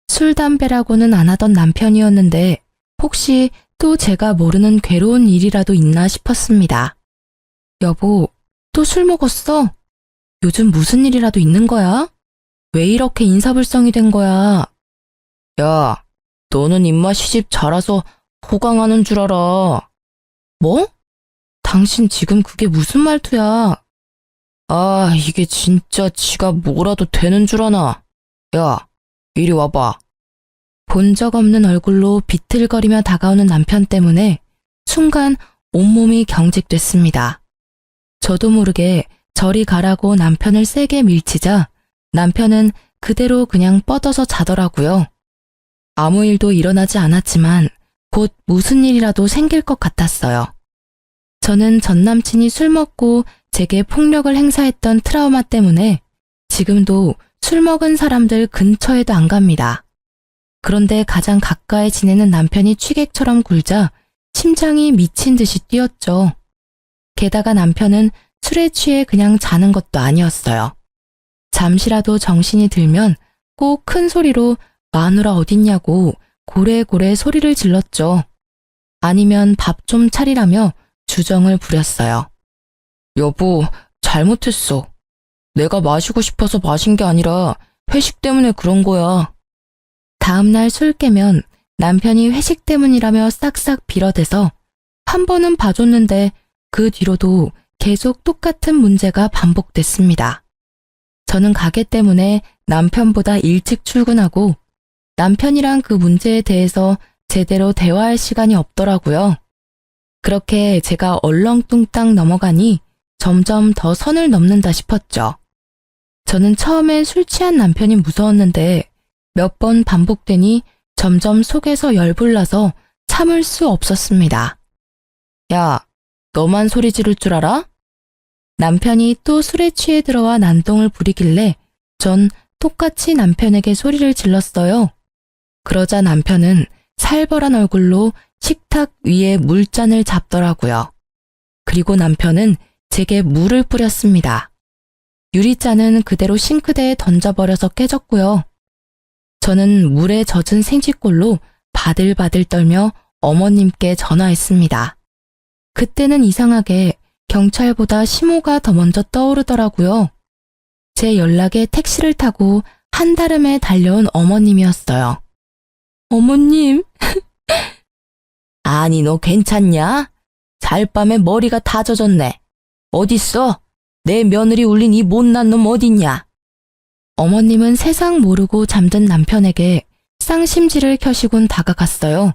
술, 담배라고는 안 하던 남편이었는데 혹시 또 제가 모르는 괴로운 일이라도 있나 싶었습니다. 여보, 또 술 먹었어? 요즘 무슨 일이라도 있는 거야? 왜 이렇게 인사불성이 된 거야? 야, 너는 임마 시집 자라서 호강하는 줄 알아. 뭐? 당신 지금 그게 무슨 말투야? 아, 이게 진짜 지가 뭐라도 되는 줄 아나? 야, 이리 와봐. 본 적 없는 얼굴로 비틀거리며 다가오는 남편 때문에 순간 온몸이 경직됐습니다. 저도 모르게 저리 가라고 남편을 세게 밀치자 남편은 그대로 그냥 뻗어서 자더라고요. 아무 일도 일어나지 않았지만 곧 무슨 일이라도 생길 것 같았어요. 저는 전 남친이 술 먹고 제게 폭력을 행사했던 트라우마 때문에 지금도 술 먹은 사람들 근처에도 안 갑니다. 그런데 가장 가까이 지내는 남편이 취객처럼 굴자 심장이 미친 듯이 뛰었죠. 게다가 남편은 술에 취해 그냥 자는 것도 아니었어요. 잠시라도 정신이 들면 꼭 큰 소리로 마누라 어딨냐고 고래고래 소리를 질렀죠. 아니면 밥 좀 차리라며 주정을 부렸어요. 여보, 잘못했어. 내가 마시고 싶어서 마신 게 아니라 회식 때문에 그런 거야. 다음날 술 깨면 남편이 회식 때문이라며 싹싹 빌어대서 한 번은 봐줬는데 그 뒤로도 계속 똑같은 문제가 반복됐습니다. 저는 가게 때문에 남편보다 일찍 출근하고 남편이랑 그 문제에 대해서 제대로 대화할 시간이 없더라고요. 그렇게 제가 얼렁뚱땅 넘어가니 점점 더 선을 넘는다 싶었죠. 저는 처음엔 술 취한 남편이 무서웠는데 몇 번 반복되니 점점 속에서 열불나서 참을 수 없었습니다. 야, 너만 소리 지를 줄 알아? 남편이 또 술에 취해 들어와 난동을 부리길래 전 똑같이 남편에게 소리를 질렀어요. 그러자 남편은 살벌한 얼굴로 식탁 위에 물잔을 잡더라고요. 그리고 남편은 제게 물을 뿌렸습니다. 유리잔은 그대로 싱크대에 던져버려서 깨졌고요. 저는 물에 젖은 생쥐꼴로 바들바들 떨며 어머님께 전화했습니다. 그때는 이상하게 경찰보다 심호가 더 먼저 떠오르더라고요. 제 연락에 택시를 타고 한달음에 달려온 어머님이었어요. 어머님. 아니, 너 괜찮냐? 잘밤에 머리가 다 젖었네. 어딨어? 내 며느리 울린 이 못난 놈 어딨냐? 어머님은 세상 모르고 잠든 남편에게 쌍심지를 켜시곤 다가갔어요.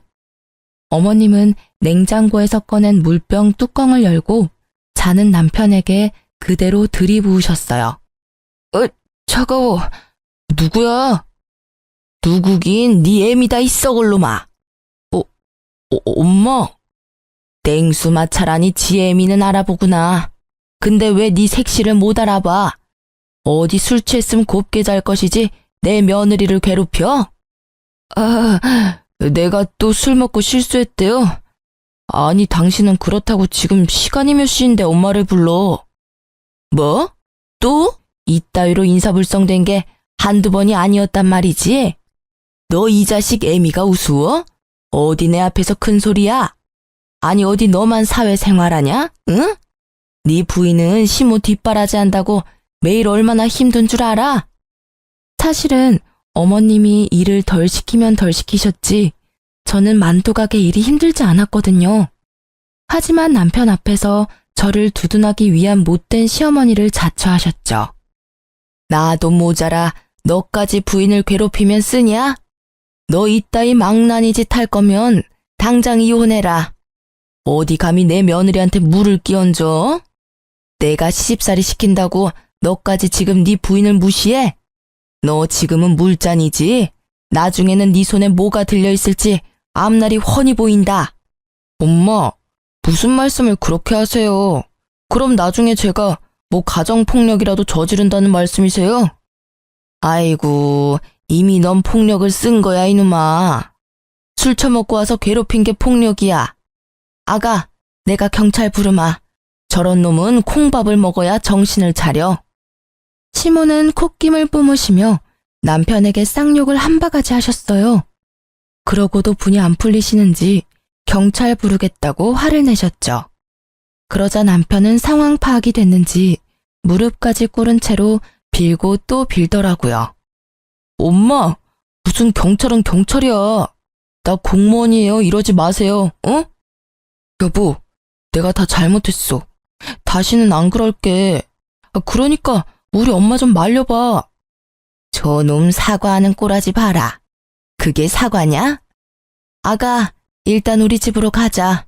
어머님은 냉장고에서 꺼낸 물병 뚜껑을 열고 자는 남편에게 그대로 들이부으셨어요. 차가워. 누구야? 누구긴 네 애미다 이 썩을 놈아. 엄마. 땡수 마찰하니 지 애미는 알아보구나. 근데 왜 네 색시를 못 알아봐? 어디 술 취했으면 곱게 잘 것이지 내 며느리를 괴롭혀? 아, 내가 또 술 먹고 실수했대요. 아니, 당신은 그렇다고 지금 시간이 몇 시인데 엄마를 불러. 뭐? 또? 이따위로 인사불성된 게 한두 번이 아니었단 말이지? 너 이 자식 애미가 우스워? 어디 내 앞에서 큰 소리야? 아니, 어디 너만 사회생활하냐? 응? 네 부인은 시모 뒷바라지 한다고 매일 얼마나 힘든 줄 알아? 사실은 어머님이 일을 덜 시키면 덜 시키셨지 저는 만두가게 일이 힘들지 않았거든요. 하지만 남편 앞에서 저를 두둔하기 위한 못된 시어머니를 자처하셨죠. 나도 모자라 너까지 부인을 괴롭히면 쓰냐? 너 이따위 망나니 짓 할 거면 당장 이혼해라. 어디 감히 내 며느리한테 물을 끼얹어? 내가 시집살이 시킨다고 너까지 지금 네 부인을 무시해? 너 지금은 물잔이지? 나중에는 네 손에 뭐가 들려있을지 앞날이 훤히 보인다. 엄마, 무슨 말씀을 그렇게 하세요? 그럼 나중에 제가 뭐 가정폭력이라도 저지른다는 말씀이세요? 아이고, 이미 넌 폭력을 쓴 거야, 이놈아. 술 처먹고 와서 괴롭힌 게 폭력이야. 아가, 내가 경찰 부르마. 저런 놈은 콩밥을 먹어야 정신을 차려. 시모는 콧김을 뿜으시며 남편에게 쌍욕을 한 바가지 하셨어요. 그러고도 분이 안 풀리시는지 경찰 부르겠다고 화를 내셨죠. 그러자 남편은 상황 파악이 됐는지 무릎까지 꿇은 채로 빌고 또 빌더라고요. 엄마, 무슨 경찰은 경찰이야. 나 공무원이에요. 이러지 마세요. 어? 여보, 내가 다 잘못했어. 다시는 안 그럴게. 그러니까 우리 엄마 좀 말려봐. 저놈 사과하는 꼬라지 봐라. 그게 사과냐? 아가, 일단 우리 집으로 가자.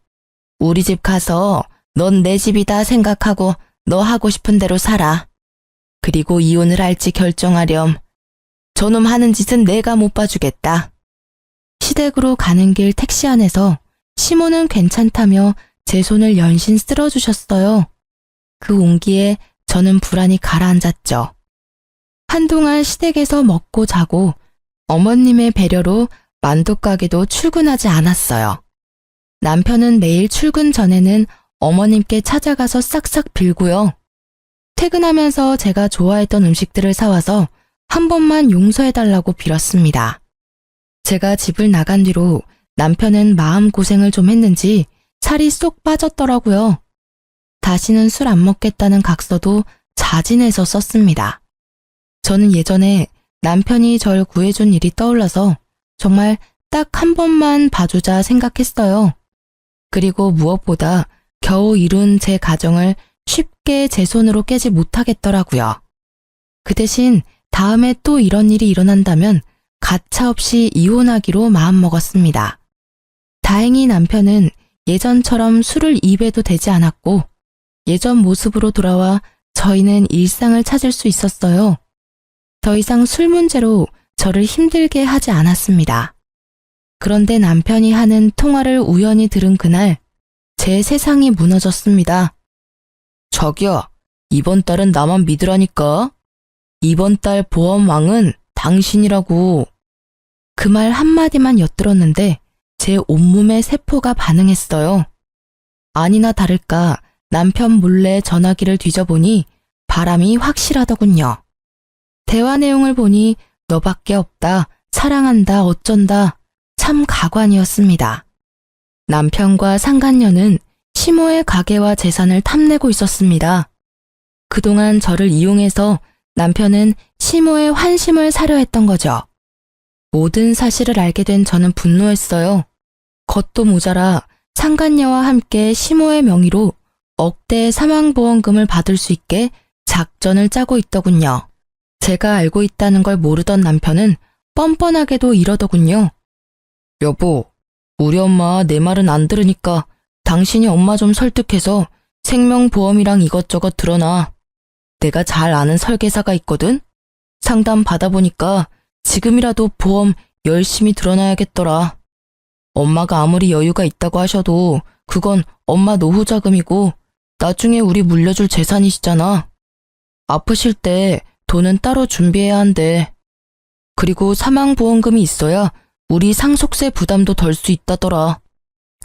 우리 집 가서 넌 내 집이다 생각하고 너 하고 싶은 대로 살아. 그리고 이혼을 할지 결정하렴. 저놈 하는 짓은 내가 못 봐주겠다. 시댁으로 가는 길 택시 안에서 시모는 괜찮다며 제 손을 연신 쓸어주셨어요. 그 온기에 저는 불안이 가라앉았죠. 한동안 시댁에서 먹고 자고 어머님의 배려로 만두가게도 출근하지 않았어요. 남편은 매일 출근 전에는 어머님께 찾아가서 싹싹 빌고요. 퇴근하면서 제가 좋아했던 음식들을 사와서 한 번만 용서해달라고 빌었습니다. 제가 집을 나간 뒤로 남편은 마음고생을 좀 했는지 살이 쏙 빠졌더라고요. 다시는 술 안 먹겠다는 각서도 자진해서 썼습니다. 저는 예전에 남편이 절 구해준 일이 떠올라서 정말 딱 한 번만 봐주자 생각했어요. 그리고 무엇보다 겨우 이룬 제 가정을 쉽게 제 손으로 깨지 못하겠더라고요. 그 대신 다음에 또 이런 일이 일어난다면 가차없이 이혼하기로 마음먹었습니다. 다행히 남편은 예전처럼 술을 입에도 대지 않았고 예전 모습으로 돌아와 저희는 일상을 찾을 수 있었어요. 더 이상 술 문제로 저를 힘들게 하지 않았습니다. 그런데 남편이 하는 통화를 우연히 들은 그날 제 세상이 무너졌습니다. 자기야, 이번 달은 나만 믿으라니까. 이번 달 보험왕은 당신이라고. 그 말 한마디만 엿들었는데 제 온몸의 세포가 반응했어요. 아니나 다를까 남편 몰래 전화기를 뒤져보니 바람이 확실하더군요. 대화 내용을 보니 너밖에 없다, 사랑한다, 어쩐다. 참 가관이었습니다. 남편과 상간녀는 시모의 가게와 재산을 탐내고 있었습니다. 그동안 저를 이용해서 남편은 시모의 환심을 사려 했던 거죠. 모든 사실을 알게 된 저는 분노했어요. 겉도 모자라 상간녀와 함께 시모의 명의로 억대의 사망보험금을 받을 수 있게 작전을 짜고 있더군요. 제가 알고 있다는 걸 모르던 남편은 뻔뻔하게도 이러더군요. 여보, 우리 엄마 내 말은 안 들으니까 당신이 엄마 좀 설득해서 생명보험이랑 이것저것 들어놔. 내가 잘 아는 설계사가 있거든? 상담 받아보니까 지금이라도 보험 열심히 들어놔야겠더라. 엄마가 아무리 여유가 있다고 하셔도 그건 엄마 노후 자금이고 나중에 우리 물려줄 재산이시잖아. 아프실 때 돈은 따로 준비해야 한대. 그리고 사망보험금이 있어야 우리 상속세 부담도 덜 수 있다더라.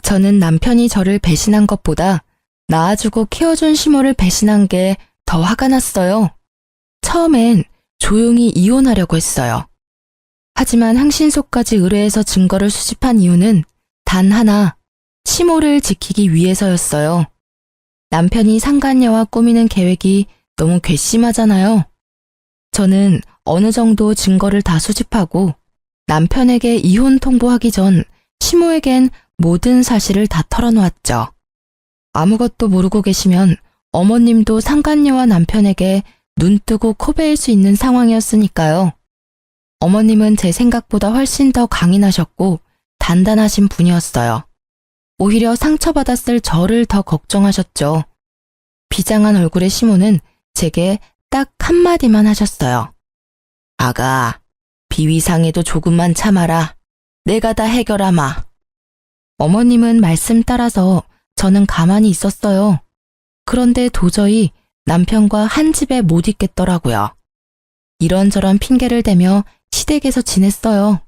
저는 남편이 저를 배신한 것보다 낳아주고 키워준 시모를 배신한 게 더 화가 났어요. 처음엔 조용히 이혼하려고 했어요. 하지만 항신소까지 의뢰해서 증거를 수집한 이유는 단 하나, 시모를 지키기 위해서였어요. 남편이 상간녀와 꾸미는 계획이 너무 괘씸하잖아요. 저는 어느 정도 증거를 다 수집하고 남편에게 이혼 통보하기 전 시모에겐 모든 사실을 다 털어놓았죠. 아무것도 모르고 계시면 어머님도 상간녀와 남편에게 눈 뜨고 코 베일 수 있는 상황이었으니까요. 어머님은 제 생각보다 훨씬 더 강인하셨고 단단하신 분이었어요. 오히려 상처받았을 저를 더 걱정하셨죠. 비장한 얼굴의 시모는 제게 딱 한마디만 하셨어요. 아가, 비위상에도 조금만 참아라. 내가 다 해결하마. 어머님은 말씀 따라서 저는 가만히 있었어요. 그런데 도저히 남편과 한 집에 못 있겠더라고요. 이런저런 핑계를 대며 시댁에서 지냈어요.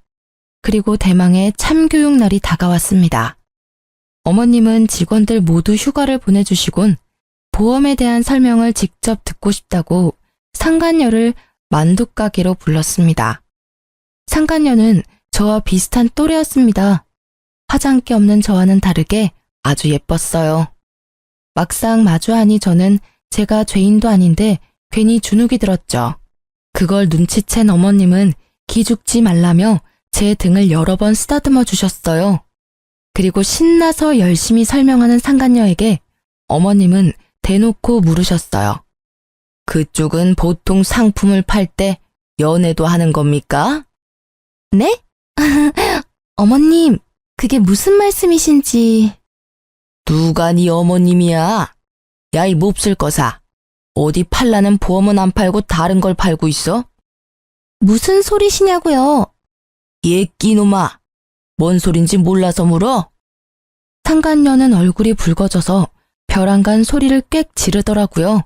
그리고 대망의 참교육 날이 다가왔습니다. 어머님은 직원들 모두 휴가를 보내주시곤 보험에 대한 설명을 직접 듣고 싶다고 상간녀를 만두가게로 불렀습니다. 상간녀는 저와 비슷한 또래였습니다. 화장기 없는 저와는 다르게 아주 예뻤어요. 막상 마주하니 저는 제가 죄인도 아닌데 괜히 주눅이 들었죠. 그걸 눈치챈 어머님은 기죽지 말라며 제 등을 여러 번 쓰다듬어 주셨어요. 그리고 신나서 열심히 설명하는 상간녀에게 어머님은 대놓고 물으셨어요. 그쪽은 보통 상품을 팔 때 연애도 하는 겁니까? 네? 어머님, 그게 무슨 말씀이신지. 누가 네 어머님이야? 야, 이 몹쓸 거사. 어디 팔라는 보험은 안 팔고 다른 걸 팔고 있어? 무슨 소리시냐고요? 얘 끼놈아. 뭔 소린지 몰라서 물어? 상간녀는 얼굴이 붉어져서 벼랑간 소리를 꽥 지르더라고요.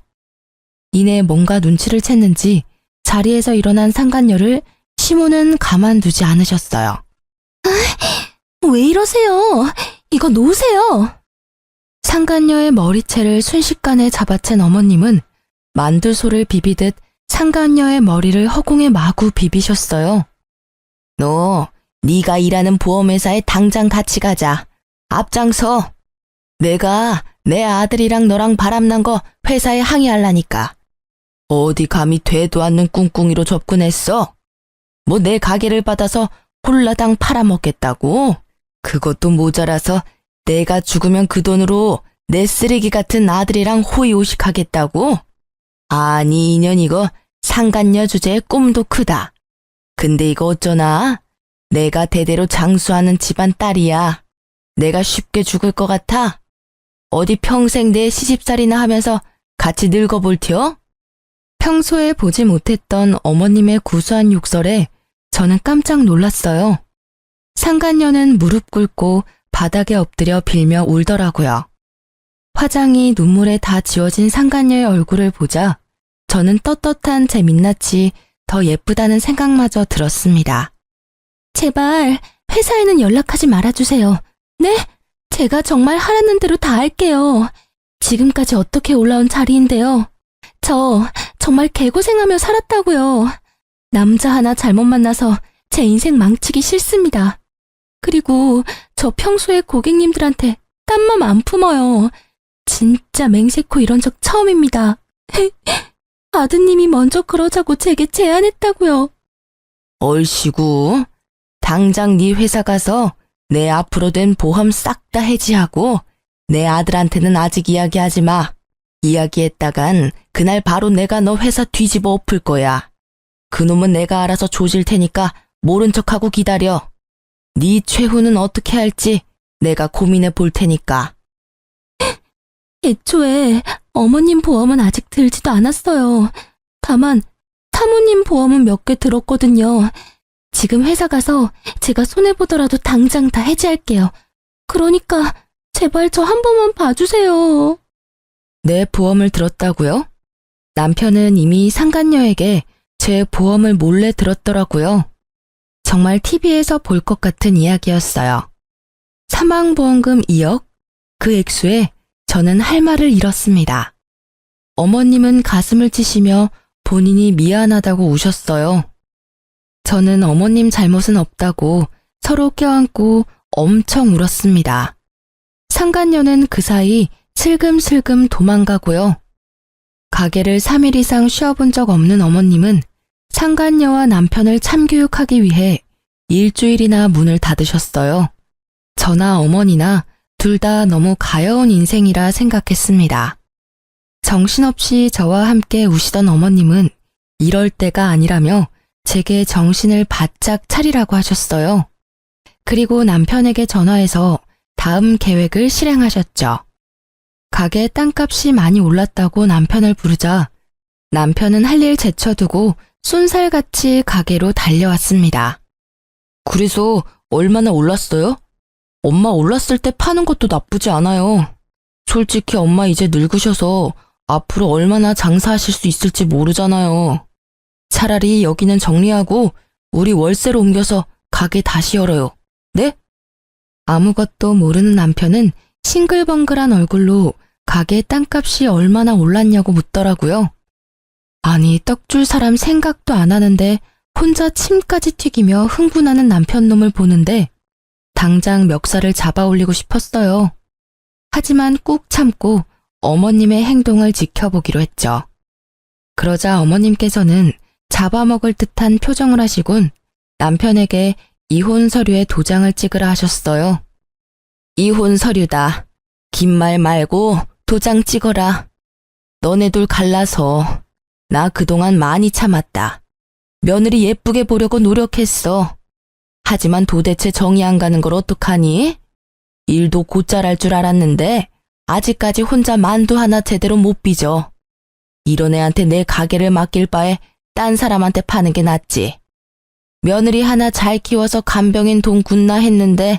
이내 뭔가 눈치를 챘는지 자리에서 일어난 상간녀를 시모는 가만두지 않으셨어요. 왜 이러세요? 이거 놓으세요. 상간녀의 머리채를 순식간에 잡아챈 어머님은 만두소를 비비듯 상간녀의 머리를 허공에 마구 비비셨어요. 너, 네가 일하는 보험회사에 당장 같이 가자. 앞장서. 내가 내 아들이랑 너랑 바람난 거 회사에 항의하려니까. 어디 감히 되도 않는 꿍꿍이로 접근했어? 뭐 내 가게를 받아서 홀라당 팔아먹겠다고? 그것도 모자라서 내가 죽으면 그 돈으로 내 쓰레기 같은 아들이랑 호의호식하겠다고? 아니 인연 이거 상간녀 주제에 꿈도 크다. 근데 이거 어쩌나? 내가 대대로 장수하는 집안 딸이야. 내가 쉽게 죽을 것 같아? 어디 평생 내 시집살이나 하면서 같이 늙어볼 티어? 평소에 보지 못했던 어머님의 구수한 욕설에 저는 깜짝 놀랐어요. 상간녀는 무릎 꿇고 바닥에 엎드려 빌며 울더라고요. 화장이 눈물에 다 지워진 상간녀의 얼굴을 보자 저는 떳떳한 제 민낯이 더 예쁘다는 생각마저 들었습니다. 제발 회사에는 연락하지 말아주세요. 네? 제가 정말 하라는 대로 다 할게요. 지금까지 어떻게 올라온 자리인데요. 저 정말 개고생하며 살았다고요. 남자 하나 잘못 만나서 제 인생 망치기 싫습니다. 그리고 저 평소에 고객님들한테 딴 맘 안 품어요. 진짜 맹세코 이런 적 처음입니다. 아드님이 먼저 그러자고 제게 제안했다고요. 얼씨구, 당장 네 회사 가서 내 앞으로 된 보험 싹 다 해지하고 내 아들한테는 아직 이야기하지 마. 이야기했다간 그날 바로 내가 너 회사 뒤집어 엎을 거야. 그놈은 내가 알아서 조질 테니까 모른 척하고 기다려. 네 최후는 어떻게 할지 내가 고민해 볼 테니까. 애초에 어머님 보험은 아직 들지도 않았어요. 다만 사모님 보험은 몇 개 들었거든요. 지금 회사 가서 제가 손해보더라도 당장 다 해지할게요. 그러니까 제발 저 한 번만 봐주세요. 내 보험을 들었다고요? 남편은 이미 상간녀에게 제 보험을 몰래 들었더라고요. 정말 TV에서 볼 것 같은 이야기였어요. 사망보험금 2억? 그 액수에 저는 할 말을 잃었습니다. 어머님은 가슴을 치시며 본인이 미안하다고 우셨어요. 저는 어머님 잘못은 없다고 서로 껴안고 엄청 울었습니다. 상간녀는 그 사이 슬금슬금 도망가고요. 가게를 3일 이상 쉬어본 적 없는 어머님은 상간녀와 남편을 참교육하기 위해 일주일이나 문을 닫으셨어요. 저나 어머니나 둘 다 너무 가여운 인생이라 생각했습니다. 정신없이 저와 함께 우시던 어머님은 이럴 때가 아니라며 제게 정신을 바짝 차리라고 하셨어요. 그리고 남편에게 전화해서 다음 계획을 실행하셨죠. 가게 땅값이 많이 올랐다고 남편을 부르자 남편은 할 일 제쳐두고 쏜살같이 가게로 달려왔습니다. 그래서 얼마나 올랐어요? 엄마 올랐을 때 파는 것도 나쁘지 않아요. 솔직히 엄마 이제 늙으셔서 앞으로 얼마나 장사하실 수 있을지 모르잖아요. 차라리 여기는 정리하고 우리 월세로 옮겨서 가게 다시 열어요. 네? 아무것도 모르는 남편은 싱글벙글한 얼굴로 가게 땅값이 얼마나 올랐냐고 묻더라고요. 아니, 떡 줄 사람 생각도 안 하는데 혼자 침까지 튀기며 흥분하는 남편 놈을 보는데 당장 멱살을 잡아 올리고 싶었어요. 하지만 꾹 참고 어머님의 행동을 지켜보기로 했죠. 그러자 어머님께서는 잡아먹을 듯한 표정을 하시곤 남편에게 이혼 서류에 도장을 찍으라 하셨어요. 이혼 서류다. 긴 말 말고 도장 찍어라. 너네 둘 갈라서 나 그동안 많이 참았다. 며느리 예쁘게 보려고 노력했어. 하지만 도대체 정이 안 가는 걸 어떡하니? 일도 곧잘 할 줄 알았는데 아직까지 혼자 만두 하나 제대로 못 빚어. 이런 애한테 내 가게를 맡길 바에 딴 사람한테 파는 게 낫지. 며느리 하나 잘 키워서 간병인 돈 굿나 했는데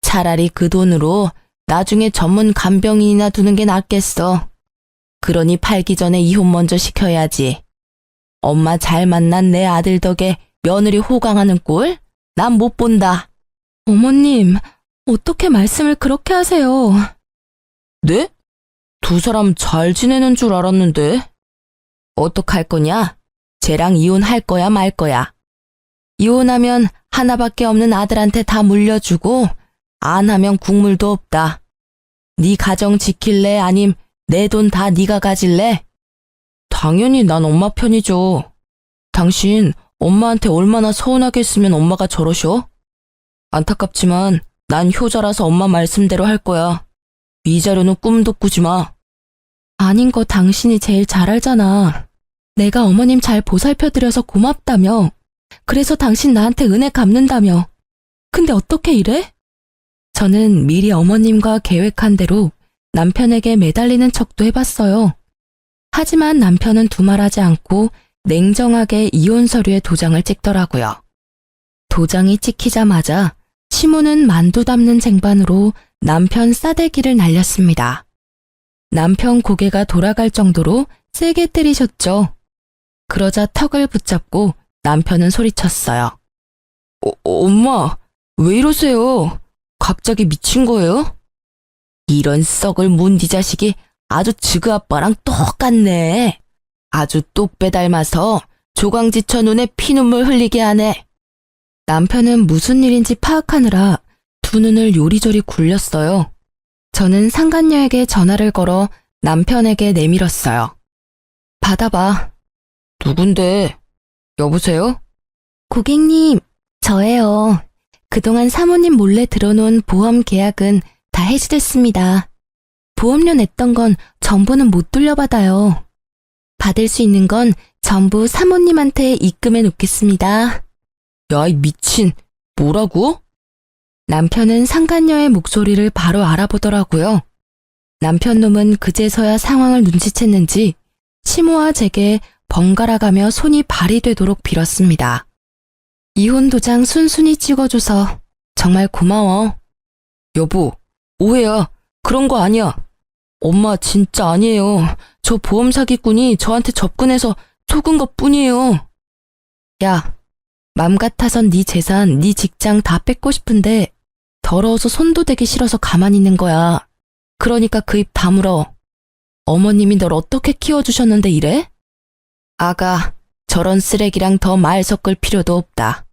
차라리 그 돈으로 나중에 전문 간병인이나 두는 게 낫겠어. 그러니 팔기 전에 이혼 먼저 시켜야지. 엄마 잘 만난 내 아들 덕에 며느리 호강하는 꼴? 난 못 본다. 어머님, 어떻게 말씀을 그렇게 하세요? 네? 두 사람 잘 지내는 줄 알았는데. 어떡할 거냐? 쟤랑 이혼할 거야 말 거야. 이혼하면 하나밖에 없는 아들한테 다 물려주고 안 하면 국물도 없다. 네 가정 지킬래 아님 내 돈 다 네가 가질래? 당연히 난 엄마 편이죠. 당신 엄마한테 얼마나 서운하게 했으면 엄마가 저러셔? 안타깝지만 난 효자라서 엄마 말씀대로 할 거야. 위자료는 꿈도 꾸지 마. 아닌 거 당신이 제일 잘 알잖아. 내가 어머님 잘 보살펴드려서 고맙다며. 그래서 당신 나한테 은혜 갚는다며. 근데 어떻게 이래? 저는 미리 어머님과 계획한 대로 남편에게 매달리는 척도 해봤어요. 하지만 남편은 두말하지 않고 냉정하게 이혼 서류에 도장을 찍더라고요. 도장이 찍히자마자 시모는 만두 담는 쟁반으로 남편 싸대기를 날렸습니다. 남편 고개가 돌아갈 정도로 세게 때리셨죠. 그러자 턱을 붙잡고 남편은 소리쳤어요. 엄마, 왜 이러세요? 갑자기 미친 거예요? 이런 썩을 문디 자식이 아주 지그 아빠랑 똑같네. 아주 똑배 닮아서 조광지처 눈에 피눈물 흘리게 하네. 남편은 무슨 일인지 파악하느라 두 눈을 요리조리 굴렸어요. 저는 상간녀에게 전화를 걸어 남편에게 내밀었어요. 받아봐. 누군데? 여보세요? 고객님, 저예요. 그동안 사모님 몰래 들어놓은 보험 계약은 다 해지됐습니다. 보험료 냈던 건 전부는 못 돌려받아요. 받을 수 있는 건 전부 사모님한테 입금해 놓겠습니다. 야, 이 미친, 뭐라고? 남편은 상간녀의 목소리를 바로 알아보더라고요. 남편 놈은 그제서야 상황을 눈치챘는지 시모와 제게 번갈아가며 손이 발이 되도록 빌었습니다. 이혼 도장 순순히 찍어줘서 정말 고마워. 여보, 오해야. 그런 거 아니야. 엄마 진짜 아니에요. 저 보험 사기꾼이 저한테 접근해서 속은 것 뿐이에요. 야, 맘 같아선 네 재산, 네 직장 다 뺏고 싶은데 더러워서 손도 대기 싫어서 가만히 있는 거야. 그러니까 그 입 다물어. 어머님이 널 어떻게 키워주셨는데 이래? 아가, 저런 쓰레기랑 더 말 섞을 필요도 없다.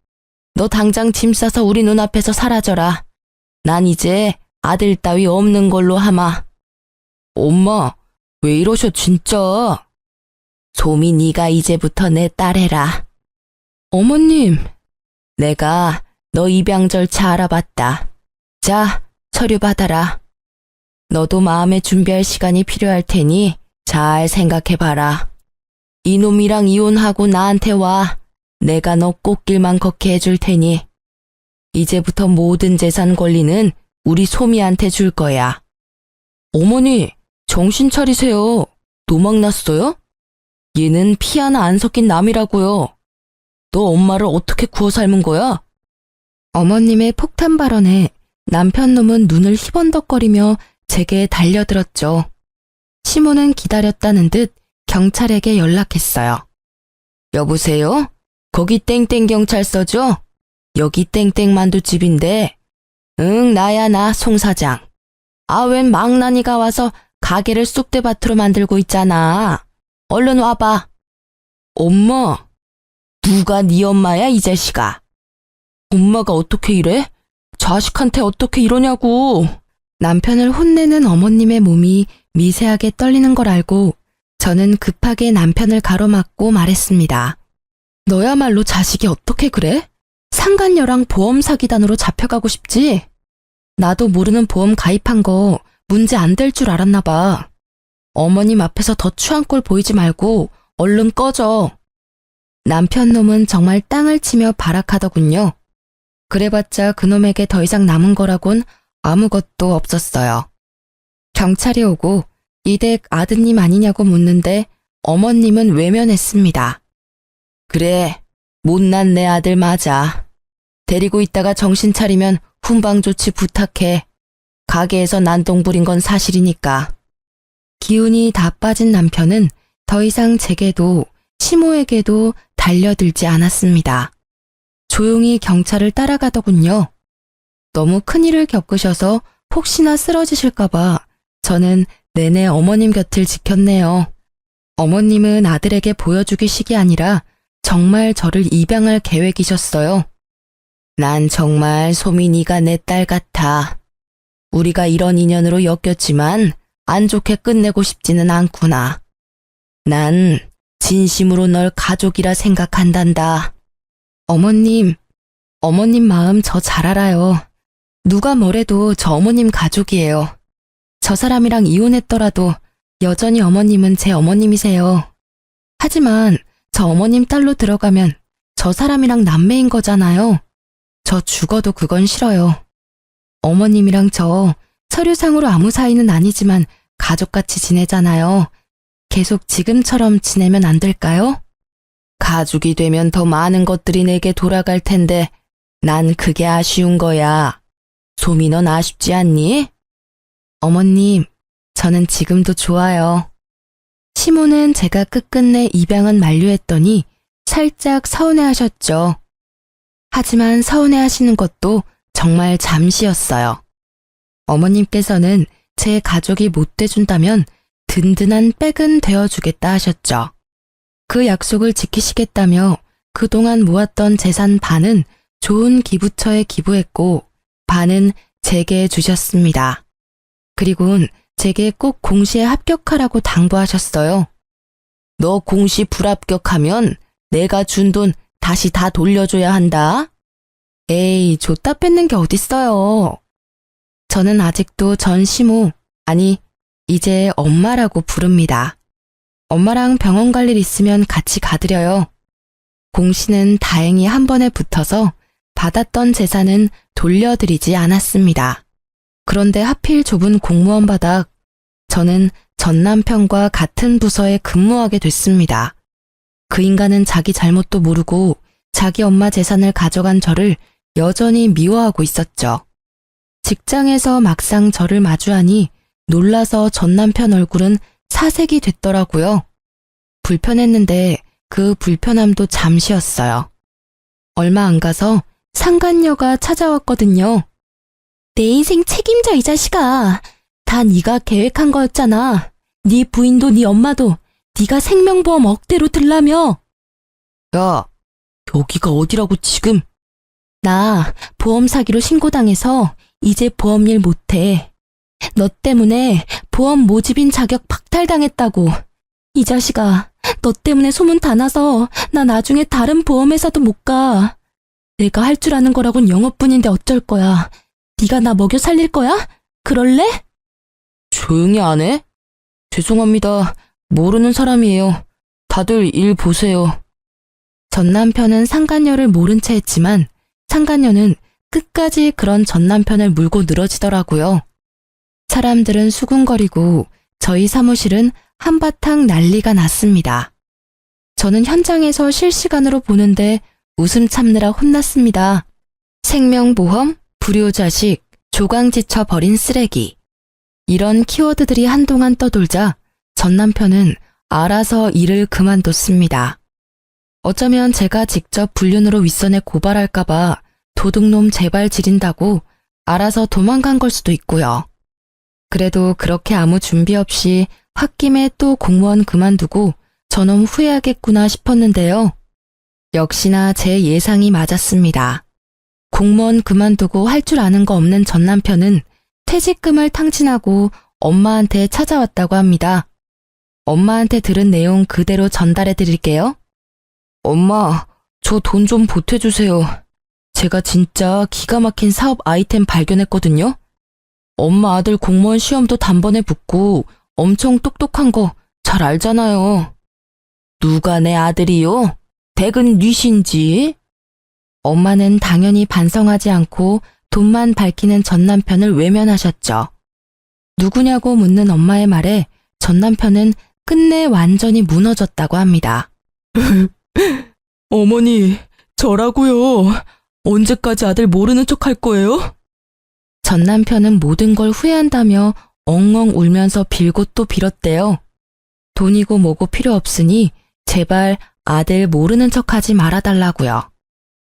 너 당장 짐 싸서 우리 눈앞에서 사라져라. 난 이제 아들 따위 없는 걸로 하마. 엄마, 왜 이러셔 진짜? 소미 네가 이제부터 내 딸 해라. 어머님, 내가 너 입양 절차 알아봤다. 자, 서류 받아라. 너도 마음의 준비할 시간이 필요할 테니 잘 생각해봐라. 이놈이랑 이혼하고 나한테 와. 내가 너 꽃길만 걷게 해줄 테니. 이제부터 모든 재산 권리는 우리 소미한테 줄 거야. 어머니, 정신 차리세요. 노망 났어요? 얘는 피 하나 안 섞인 남이라고요. 너 엄마를 어떻게 구워 삶은 거야? 어머님의 폭탄 발언에 남편 놈은 눈을 희번덕거리며 제게 달려들었죠. 시모는 기다렸다는 듯 경찰에게 연락했어요. 여보세요? 거기 땡땡 경찰서죠? 여기 땡땡 만두집인데. 응, 나야 나 송 사장. 아, 웬 망나니가 와서 가게를 쑥대밭으로 만들고 있잖아. 얼른 와봐. 엄마, 누가 네 엄마야 이 자식아? 엄마가 어떻게 이래? 자식한테 어떻게 이러냐고. 남편을 혼내는 어머님의 몸이 미세하게 떨리는 걸 알고 저는 급하게 남편을 가로막고 말했습니다. 너야말로 자식이 어떻게 그래? 상간녀랑 보험 사기단으로 잡혀가고 싶지? 나도 모르는 보험 가입한 거 문제 안 될 줄 알았나 봐. 어머님 앞에서 더 추한 꼴 보이지 말고 얼른 꺼져. 남편 놈은 정말 땅을 치며 발악하더군요. 그래봤자 그놈에게 더 이상 남은 거라곤 아무것도 없었어요. 경찰이 오고 이 댁 아드님 아니냐고 묻는데 어머님은 외면했습니다. 그래, 못난 내 아들 맞아. 데리고 있다가 정신 차리면 훈방 조치 부탁해. 가게에서 난동 부린 건 사실이니까. 기운이 다 빠진 남편은 더 이상 제게도 시모에게도 달려들지 않았습니다. 조용히 경찰을 따라가더군요. 너무 큰일을 겪으셔서 혹시나 쓰러지실까봐 저는 내내 어머님 곁을 지켰네요. 어머님은 아들에게 보여주기 식이 아니라 정말 저를 입양할 계획이셨어요. 난 정말 소민이가 내 딸 같아. 우리가 이런 인연으로 엮였지만 안 좋게 끝내고 싶지는 않구나. 난 진심으로 널 가족이라 생각한단다. 어머님 마음 저 잘 알아요. 누가 뭐래도 저 어머님 가족이에요. 저 사람이랑 이혼했더라도 여전히 어머님은 제 어머님이세요. 하지만 저 어머님 딸로 들어가면 저 사람이랑 남매인 거잖아요. 저 죽어도 그건 싫어요. 어머님이랑 저 서류상으로 아무 사이는 아니지만 가족같이 지내잖아요. 계속 지금처럼 지내면 안 될까요? 가족이 되면 더 많은 것들이 내게 돌아갈 텐데 난 그게 아쉬운 거야. 소미 넌 아쉽지 않니? 어머님, 저는 지금도 좋아요. 시모는 제가 끝끝내 입양은 만류했더니 살짝 서운해하셨죠. 하지만 서운해하시는 것도 정말 잠시였어요. 어머님께서는 제 가족이 못 돼준다면 든든한 백은 되어주겠다 하셨죠. 그 약속을 지키시겠다며 그동안 모았던 재산 반은 좋은 기부처에 기부했고 반은 제게 주셨습니다. 그리고는 제게 꼭 공시에 합격하라고 당부하셨어요. 너 공시 불합격하면 내가 준 돈 다시 다 돌려줘야 한다. 에이, 줬다 뺏는 게 어딨어요. 저는 아직도 전 시모, 아니 이제 엄마라고 부릅니다. 엄마랑 병원 갈 일 있으면 같이 가드려요. 공시는 다행히 한 번에 붙어서 받았던 재산은 돌려드리지 않았습니다. 그런데 하필 좁은 공무원 바닥, 저는 전 남편과 같은 부서에 근무하게 됐습니다. 그 인간은 자기 잘못도 모르고 자기 엄마 재산을 가져간 저를 여전히 미워하고 있었죠. 직장에서 막상 저를 마주하니 놀라서 전 남편 얼굴은 사색이 됐더라고요. 불편했는데 그 불편함도 잠시였어요. 얼마 안 가서 상간녀가 찾아왔거든요. 내 인생 책임져 이 자식아. 다 네가 계획한 거였잖아. 네 부인도 네 엄마도 네가 생명보험 억대로 들라며. 야, 여기가 어디라고 지금. 나 보험 사기로 신고당해서 이제 보험 일 못해. 너 때문에 보험 모집인 자격 박탈당했다고. 이 자식아, 너 때문에 소문 다 나서 나 나중에 다른 보험회사도 못 가. 내가 할 줄 아는 거라곤 영어뿐인데 어쩔 거야. 네가 나 먹여 살릴 거야? 그럴래? 조용히 안 해? 죄송합니다. 모르는 사람이에요. 다들 일 보세요. 전 남편은 상간녀를 모른 채 했지만 상간녀는 끝까지 그런 전 남편을 물고 늘어지더라고요. 사람들은 수군거리고 저희 사무실은 한바탕 난리가 났습니다. 저는 현장에서 실시간으로 보는데 웃음 참느라 혼났습니다. 생명보험, 불효자식, 조강지쳐 버린 쓰레기. 이런 키워드들이 한동안 떠돌자 전 남편은 알아서 일을 그만뒀습니다. 어쩌면 제가 직접 불륜으로 윗선에 고발할까봐 도둑놈 제발 지린다고 알아서 도망간 걸 수도 있고요. 그래도 그렇게 아무 준비 없이 홧김에 또 공무원 그만두고 저놈 후회하겠구나 싶었는데요. 역시나 제 예상이 맞았습니다. 공무원 그만두고 할 줄 아는 거 없는 전 남편은 퇴직금을 탕진하고 엄마한테 찾아왔다고 합니다. 엄마한테 들은 내용 그대로 전달해 드릴게요. 엄마, 저 돈 좀 보태주세요. 제가 진짜 기가 막힌 사업 아이템 발견했거든요. 엄마 아들 공무원 시험도 단번에 붙고 엄청 똑똑한 거 잘 알잖아요. 누가 내 아들이요? 댁은 뉘신지? 엄마는 당연히 반성하지 않고 돈만 밝히는 전 남편을 외면하셨죠. 누구냐고 묻는 엄마의 말에 전 남편은 끝내 완전히 무너졌다고 합니다. 어머니, 저라고요. 언제까지 아들 모르는 척 할 거예요? 전 남편은 모든 걸 후회한다며 엉엉 울면서 빌고 또 빌었대요. 돈이고 뭐고 필요 없으니 제발 아들 모르는 척하지 말아달라고요.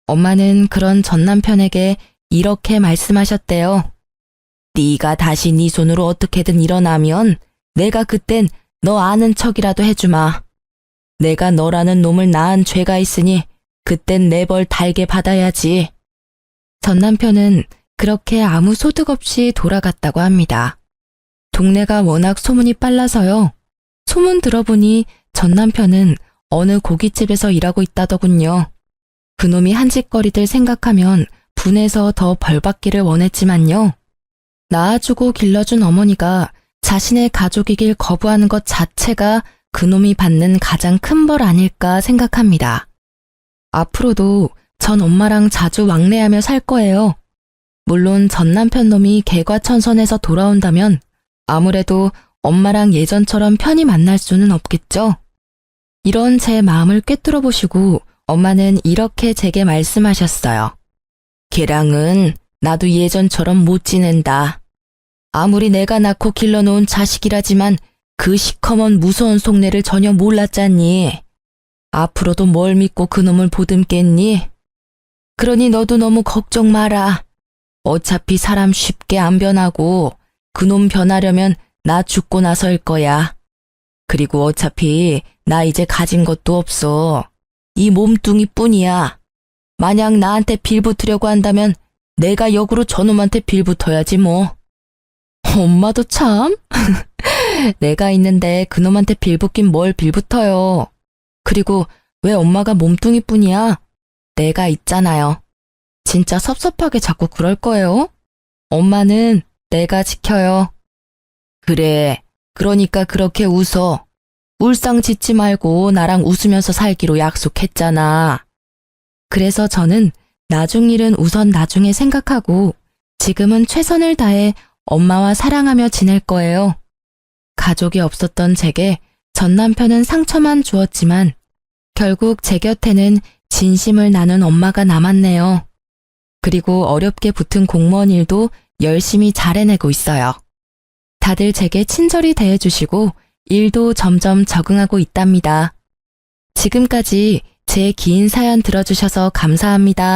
엄마는 그런 전 남편에게 이렇게 말씀하셨대요. 네가 다시 네 손으로 어떻게든 일어나면 내가 그땐 너 아는 척이라도 해주마. 내가 너라는 놈을 낳은 죄가 있으니 그땐 내 벌 달게 받아야지. 전 남편은 그렇게 아무 소득 없이 돌아갔다고 합니다. 동네가 워낙 소문이 빨라서요. 소문 들어보니 전 남편은 어느 고깃집에서 일하고 있다더군요. 그놈이 한 짓거리들 생각하면 분해서 더 벌받기를 원했지만요. 낳아주고 길러준 어머니가 자신의 가족이길 거부하는 것 자체가 그놈이 받는 가장 큰 벌 아닐까 생각합니다. 앞으로도 전 엄마랑 자주 왕래하며 살 거예요. 물론 전 남편 놈이 개과천선해서 돌아온다면 아무래도 엄마랑 예전처럼 편히 만날 수는 없겠죠. 이런 제 마음을 꿰뚫어 보시고 엄마는 이렇게 제게 말씀하셨어요. 걔랑은 나도 예전처럼 못 지낸다. 아무리 내가 낳고 길러놓은 자식이라지만 그 시커먼 무서운 속내를 전혀 몰랐잖니. 앞으로도 뭘 믿고 그놈을 보듬겠니? 그러니 너도 너무 걱정 마라. 어차피 사람 쉽게 안 변하고 그놈 변하려면 나 죽고 나서일 거야. 그리고 어차피 나 이제 가진 것도 없어. 이 몸뚱이 뿐이야. 만약 나한테 빌붙으려고 한다면 내가 역으로 저놈한테 빌붙어야지 뭐. 엄마도 참. 내가 있는데 그놈한테 빌붙긴 뭘 빌붙어요. 그리고 왜 엄마가 몸뚱이 뿐이야? 내가 있잖아요. 진짜 섭섭하게 자꾸 그럴 거예요? 엄마는 내가 지켜요. 그래, 그러니까 그렇게 웃어. 울상 짓지 말고 나랑 웃으면서 살기로 약속했잖아. 그래서 저는 나중 일은 우선 나중에 생각하고 지금은 최선을 다해 엄마와 사랑하며 지낼 거예요. 가족이 없었던 제게 전 남편은 상처만 주었지만 결국 제 곁에는 진심을 나눈 엄마가 남았네요. 그리고 어렵게 붙은 공무원 일도 열심히 잘 해내고 있어요. 다들 제게 친절히 대해주시고 일도 점점 적응하고 있답니다. 지금까지 제 긴 사연 들어주셔서 감사합니다.